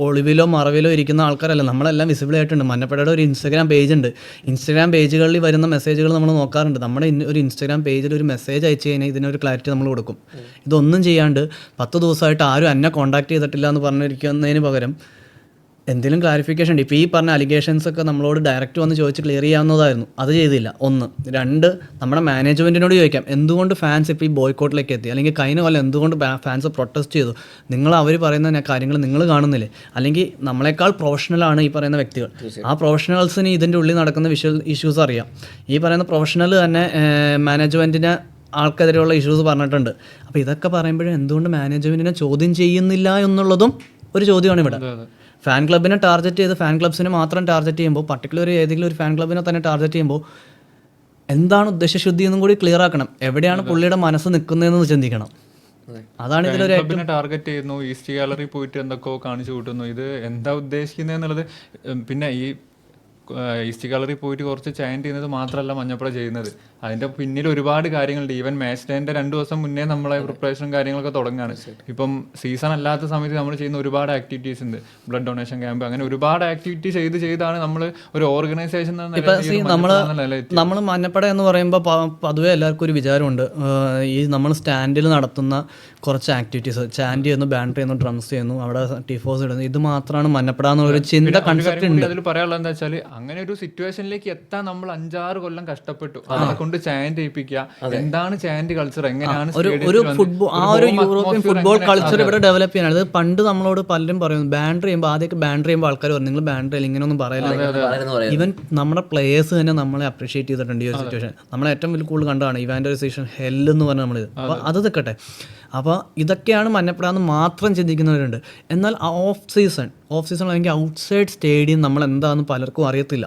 ഒളിവിലോ മറവിലോ ഇരിക്കുന്ന ആൾക്കാരല്ല, നമ്മളെല്ലാം വിസിബിൾ ആയിട്ടുണ്ട്. മഞ്ഞപ്പടയുടെ ഒരു ഇൻസ്റ്റാഗ്രാം പേജ് ഉണ്ട്. ഇൻസ്റ്റാഗ്രാം പേജുകളിൽ വരുന്ന മെസ്സേജുകൾ നമ്മൾ നോക്കാറുണ്ട്. നമ്മുടെ ഒരു ഇൻസ്റ്റാഗ്രാം പേജിൽ ഒരു മെസ്സേജ് അയച്ചു കഴിഞ്ഞാൽ ഇതിനൊരു ക്ലാരിറ്റി നമ്മൾ കൊടുക്കും. ഇതൊന്നും ചെയ്യാണ്ട് 10 ദിവസമായിട്ട് ആരും എന്നെ കോൺടാക്ട് ചെയ്തിട്ടില്ല എന്ന് പറഞ്ഞിരിക്കുന്നതിന് പകരം എന്തെങ്കിലും ക്ലാരിഫിക്കേഷൻ ഉണ്ട്. ഇപ്പോൾ ഈ പറഞ്ഞ അലിഗേഷൻസ് ഒക്കെ നമ്മളോട് ഡയറക്റ്റ് വന്ന് ചോദിച്ച് ക്ലിയർ ചെയ്യാവുന്നതായിരുന്നു, അത് ചെയ്തില്ല. 1. 2, നമ്മുടെ മാനേജ്മെൻറ്റിനോട് ചോദിക്കാം എന്തുകൊണ്ട് ഫാൻസ് ഇപ്പോൾ ഈ ബോയ്ക്കോട്ടിലേക്ക് എത്തി, അല്ലെങ്കിൽ കഴിഞ്ഞ കൊല്ലം എന്തുകൊണ്ട് ഫാൻസ് പ്രൊട്ടസ്റ്റ് ചെയ്തു. അവർ പറയുന്ന കാര്യങ്ങൾ നിങ്ങൾ കാണുന്നില്ലേ? അല്ലെങ്കിൽ നമ്മളെക്കാൾ പ്രൊഫഷണലാണ് ഈ പറയുന്ന വ്യക്തികൾ. ആ പ്രൊഫഷണൽസിന് ഇതിൻ്റെ ഉള്ളിൽ നടക്കുന്ന ഇഷ്യൂസ് അറിയാം. ഈ പറയുന്ന പ്രൊഫഷണൽ തന്നെ മാനേജ്മെൻറ്റിനെ ആൾക്കെതിരെയുള്ള ഇഷ്യൂസ് പറഞ്ഞിട്ടുണ്ട്. അപ്പോൾ ഇതൊക്കെ പറയുമ്പോഴും എന്തുകൊണ്ട് മാനേജ്മെൻറ്റിനെ ചോദ്യം ചെയ്യുന്നില്ല എന്നുള്ളതും ഒരു ചോദ്യമാണ് ഇവിടെ. ഫാൻ ക്ലബിനെ ടാർഗറ്റ് ചെയ്ത് ഫാൻ ക്ലബ്സിനെ മാത്രം ടാർഗറ്റ് ചെയ്യുമ്പോൾ, പർട്ടിക്കുലർ ഏതെങ്കിലും ഒരു ഫാൻ ക്ലബിനെ തന്നെ ടാർഗറ്റ് ചെയ്യുമ്പോൾ എന്താണ് ഉദ്ദേശശുദ്ധി എന്നും കൂടി ക്ലിയർ ആക്കണം. എവിടെയാണ് പുള്ളിയുടെ മനസ്സ് നിൽക്കുന്നതെന്ന് ചിന്തിക്കണം. അതാണ് ഇതിലൊരു ടാർഗറ്റ് ചെയ്യുന്നു. ഈസ്റ്റ് ഗാലറി പോയിട്ട് എന്തൊക്കെയോ കാണിച്ചു കൂട്ടുന്നു. ഇത് എന്താ ഉദ്ദേശിക്കുന്നത് എന്നുള്ളത്. പിന്നെ ഈ ഈസ്റ്റ് ഗാലറി പോയിട്ട് കുറച്ച് ചാൻറ്റ് ചെയ്യുന്നത് മാത്രമല്ല മഞ്ഞപ്പട ചെയ്യുന്നത്, അതിൻ്റെ പിന്നിൽ ഒരുപാട് കാര്യങ്ങളുണ്ട്. ഈവൻ മാച്ച് ഡേൻ്റെ 2 ദിവസം മുന്നേ നമ്മളെ പ്രിപ്പറേഷനും കാര്യങ്ങളൊക്കെ തുടങ്ങുകയാണ്. ഇപ്പം സീസൺ അല്ലാത്ത സമയത്ത് നമ്മൾ ചെയ്യുന്ന ഒരുപാട് ആക്ടിവിറ്റീസ് ഉണ്ട്. ബ്ലഡ് ഡൊണേഷൻ ക്യാമ്പ്, അങ്ങനെ ഒരുപാട് ആക്ടിവിറ്റി ചെയ്താണ് നമ്മൾ ഒരു ഓർഗനൈസേഷൻ. നമ്മൾ മഞ്ഞപ്പട എന്ന് പറയുമ്പോൾ പൊതുവെ എല്ലാവർക്കും ഒരു വിചാരമുണ്ട്, ഈ നമ്മൾ സ്റ്റാൻഡിൽ നടത്തുന്ന കുറച്ച് ആക്ടിവിറ്റീസ്, ചാൻറ്റ് ചെയ്യുന്നു, ബാൻഡ് ചെയ്യുന്നു, ഡ്രംസ് ചെയ്യുന്നു, അവിടെ ടിഫോസ് ഇടുന്നു, ഇത് മാത്രമാണ് മഞ്ഞപ്പട എന്നൊരു ചിന്ത കൺസെപ്റ്റ് ഉണ്ട്. അതിൽ പറയാനുള്ളത് എന്താ വെച്ചാൽ അങ്ങനെ ഒരു സിറ്റുവേഷനിലേക്ക് എത്താൻ നമ്മൾ 5-6 കൊല്ലം കഷ്ടപ്പെട്ടു. അതിനെ കൊണ്ട് ചാൻറ്റ് ചെയ്യിപ്പിക്കുക, എന്താണ് ചാൻറ്റ് കൾച്ചർ, എങ്ങനെയാണ് ഒരു യൂറോപ്യൻ ഫുട്ബോൾ കൾച്ചർ ഇവിടെ ഡെവലപ്പ് ചെയ്യാനാണ്. അത് പണ്ട് നമ്മളോട് പലരും പറയുന്നു ബാൻഡ് ചെയ്യുമ്പോൾ, ആദ്യമൊക്കെ ബാൻഡ് ചെയ്യുമ്പോൾ ആൾക്കാർ പറഞ്ഞു നിങ്ങൾ ബാൻഡ് ചെയ്യില്ല, ഇങ്ങനെയൊന്നും പറയില്ല. ഈവൻ നമ്മുടെ പ്ലേയേഴ്സ് തന്നെ നമ്മളെ അപ്രീഷിയേറ്റ് ചെയ്തിട്ടുണ്ട് ഈ ഒരു സിറ്റുവേഷൻ. നമ്മളെ ഏറ്റവും വലിയ കൂടുതൽ കണ്ടതാണ് ഇവാൻഡറൈസേഷൻ ഹെല്ല് എന്ന് പറഞ്ഞാൽ നമ്മളിത്. അപ്പോൾ അത് നിൽക്കട്ടെ. അപ്പോൾ ഇതൊക്കെയാണ് മഞ്ഞപ്പെടാന്ന് മാത്രം ചിന്തിക്കുന്നവരുണ്ട്. എന്നാൽ ഓഫ് സീസൺ അല്ലെങ്കിൽ ഔട്ട്സൈഡ് സ്റ്റേഡിയം നമ്മൾ എന്താണെന്ന് പലർക്കും അറിയത്തില്ല.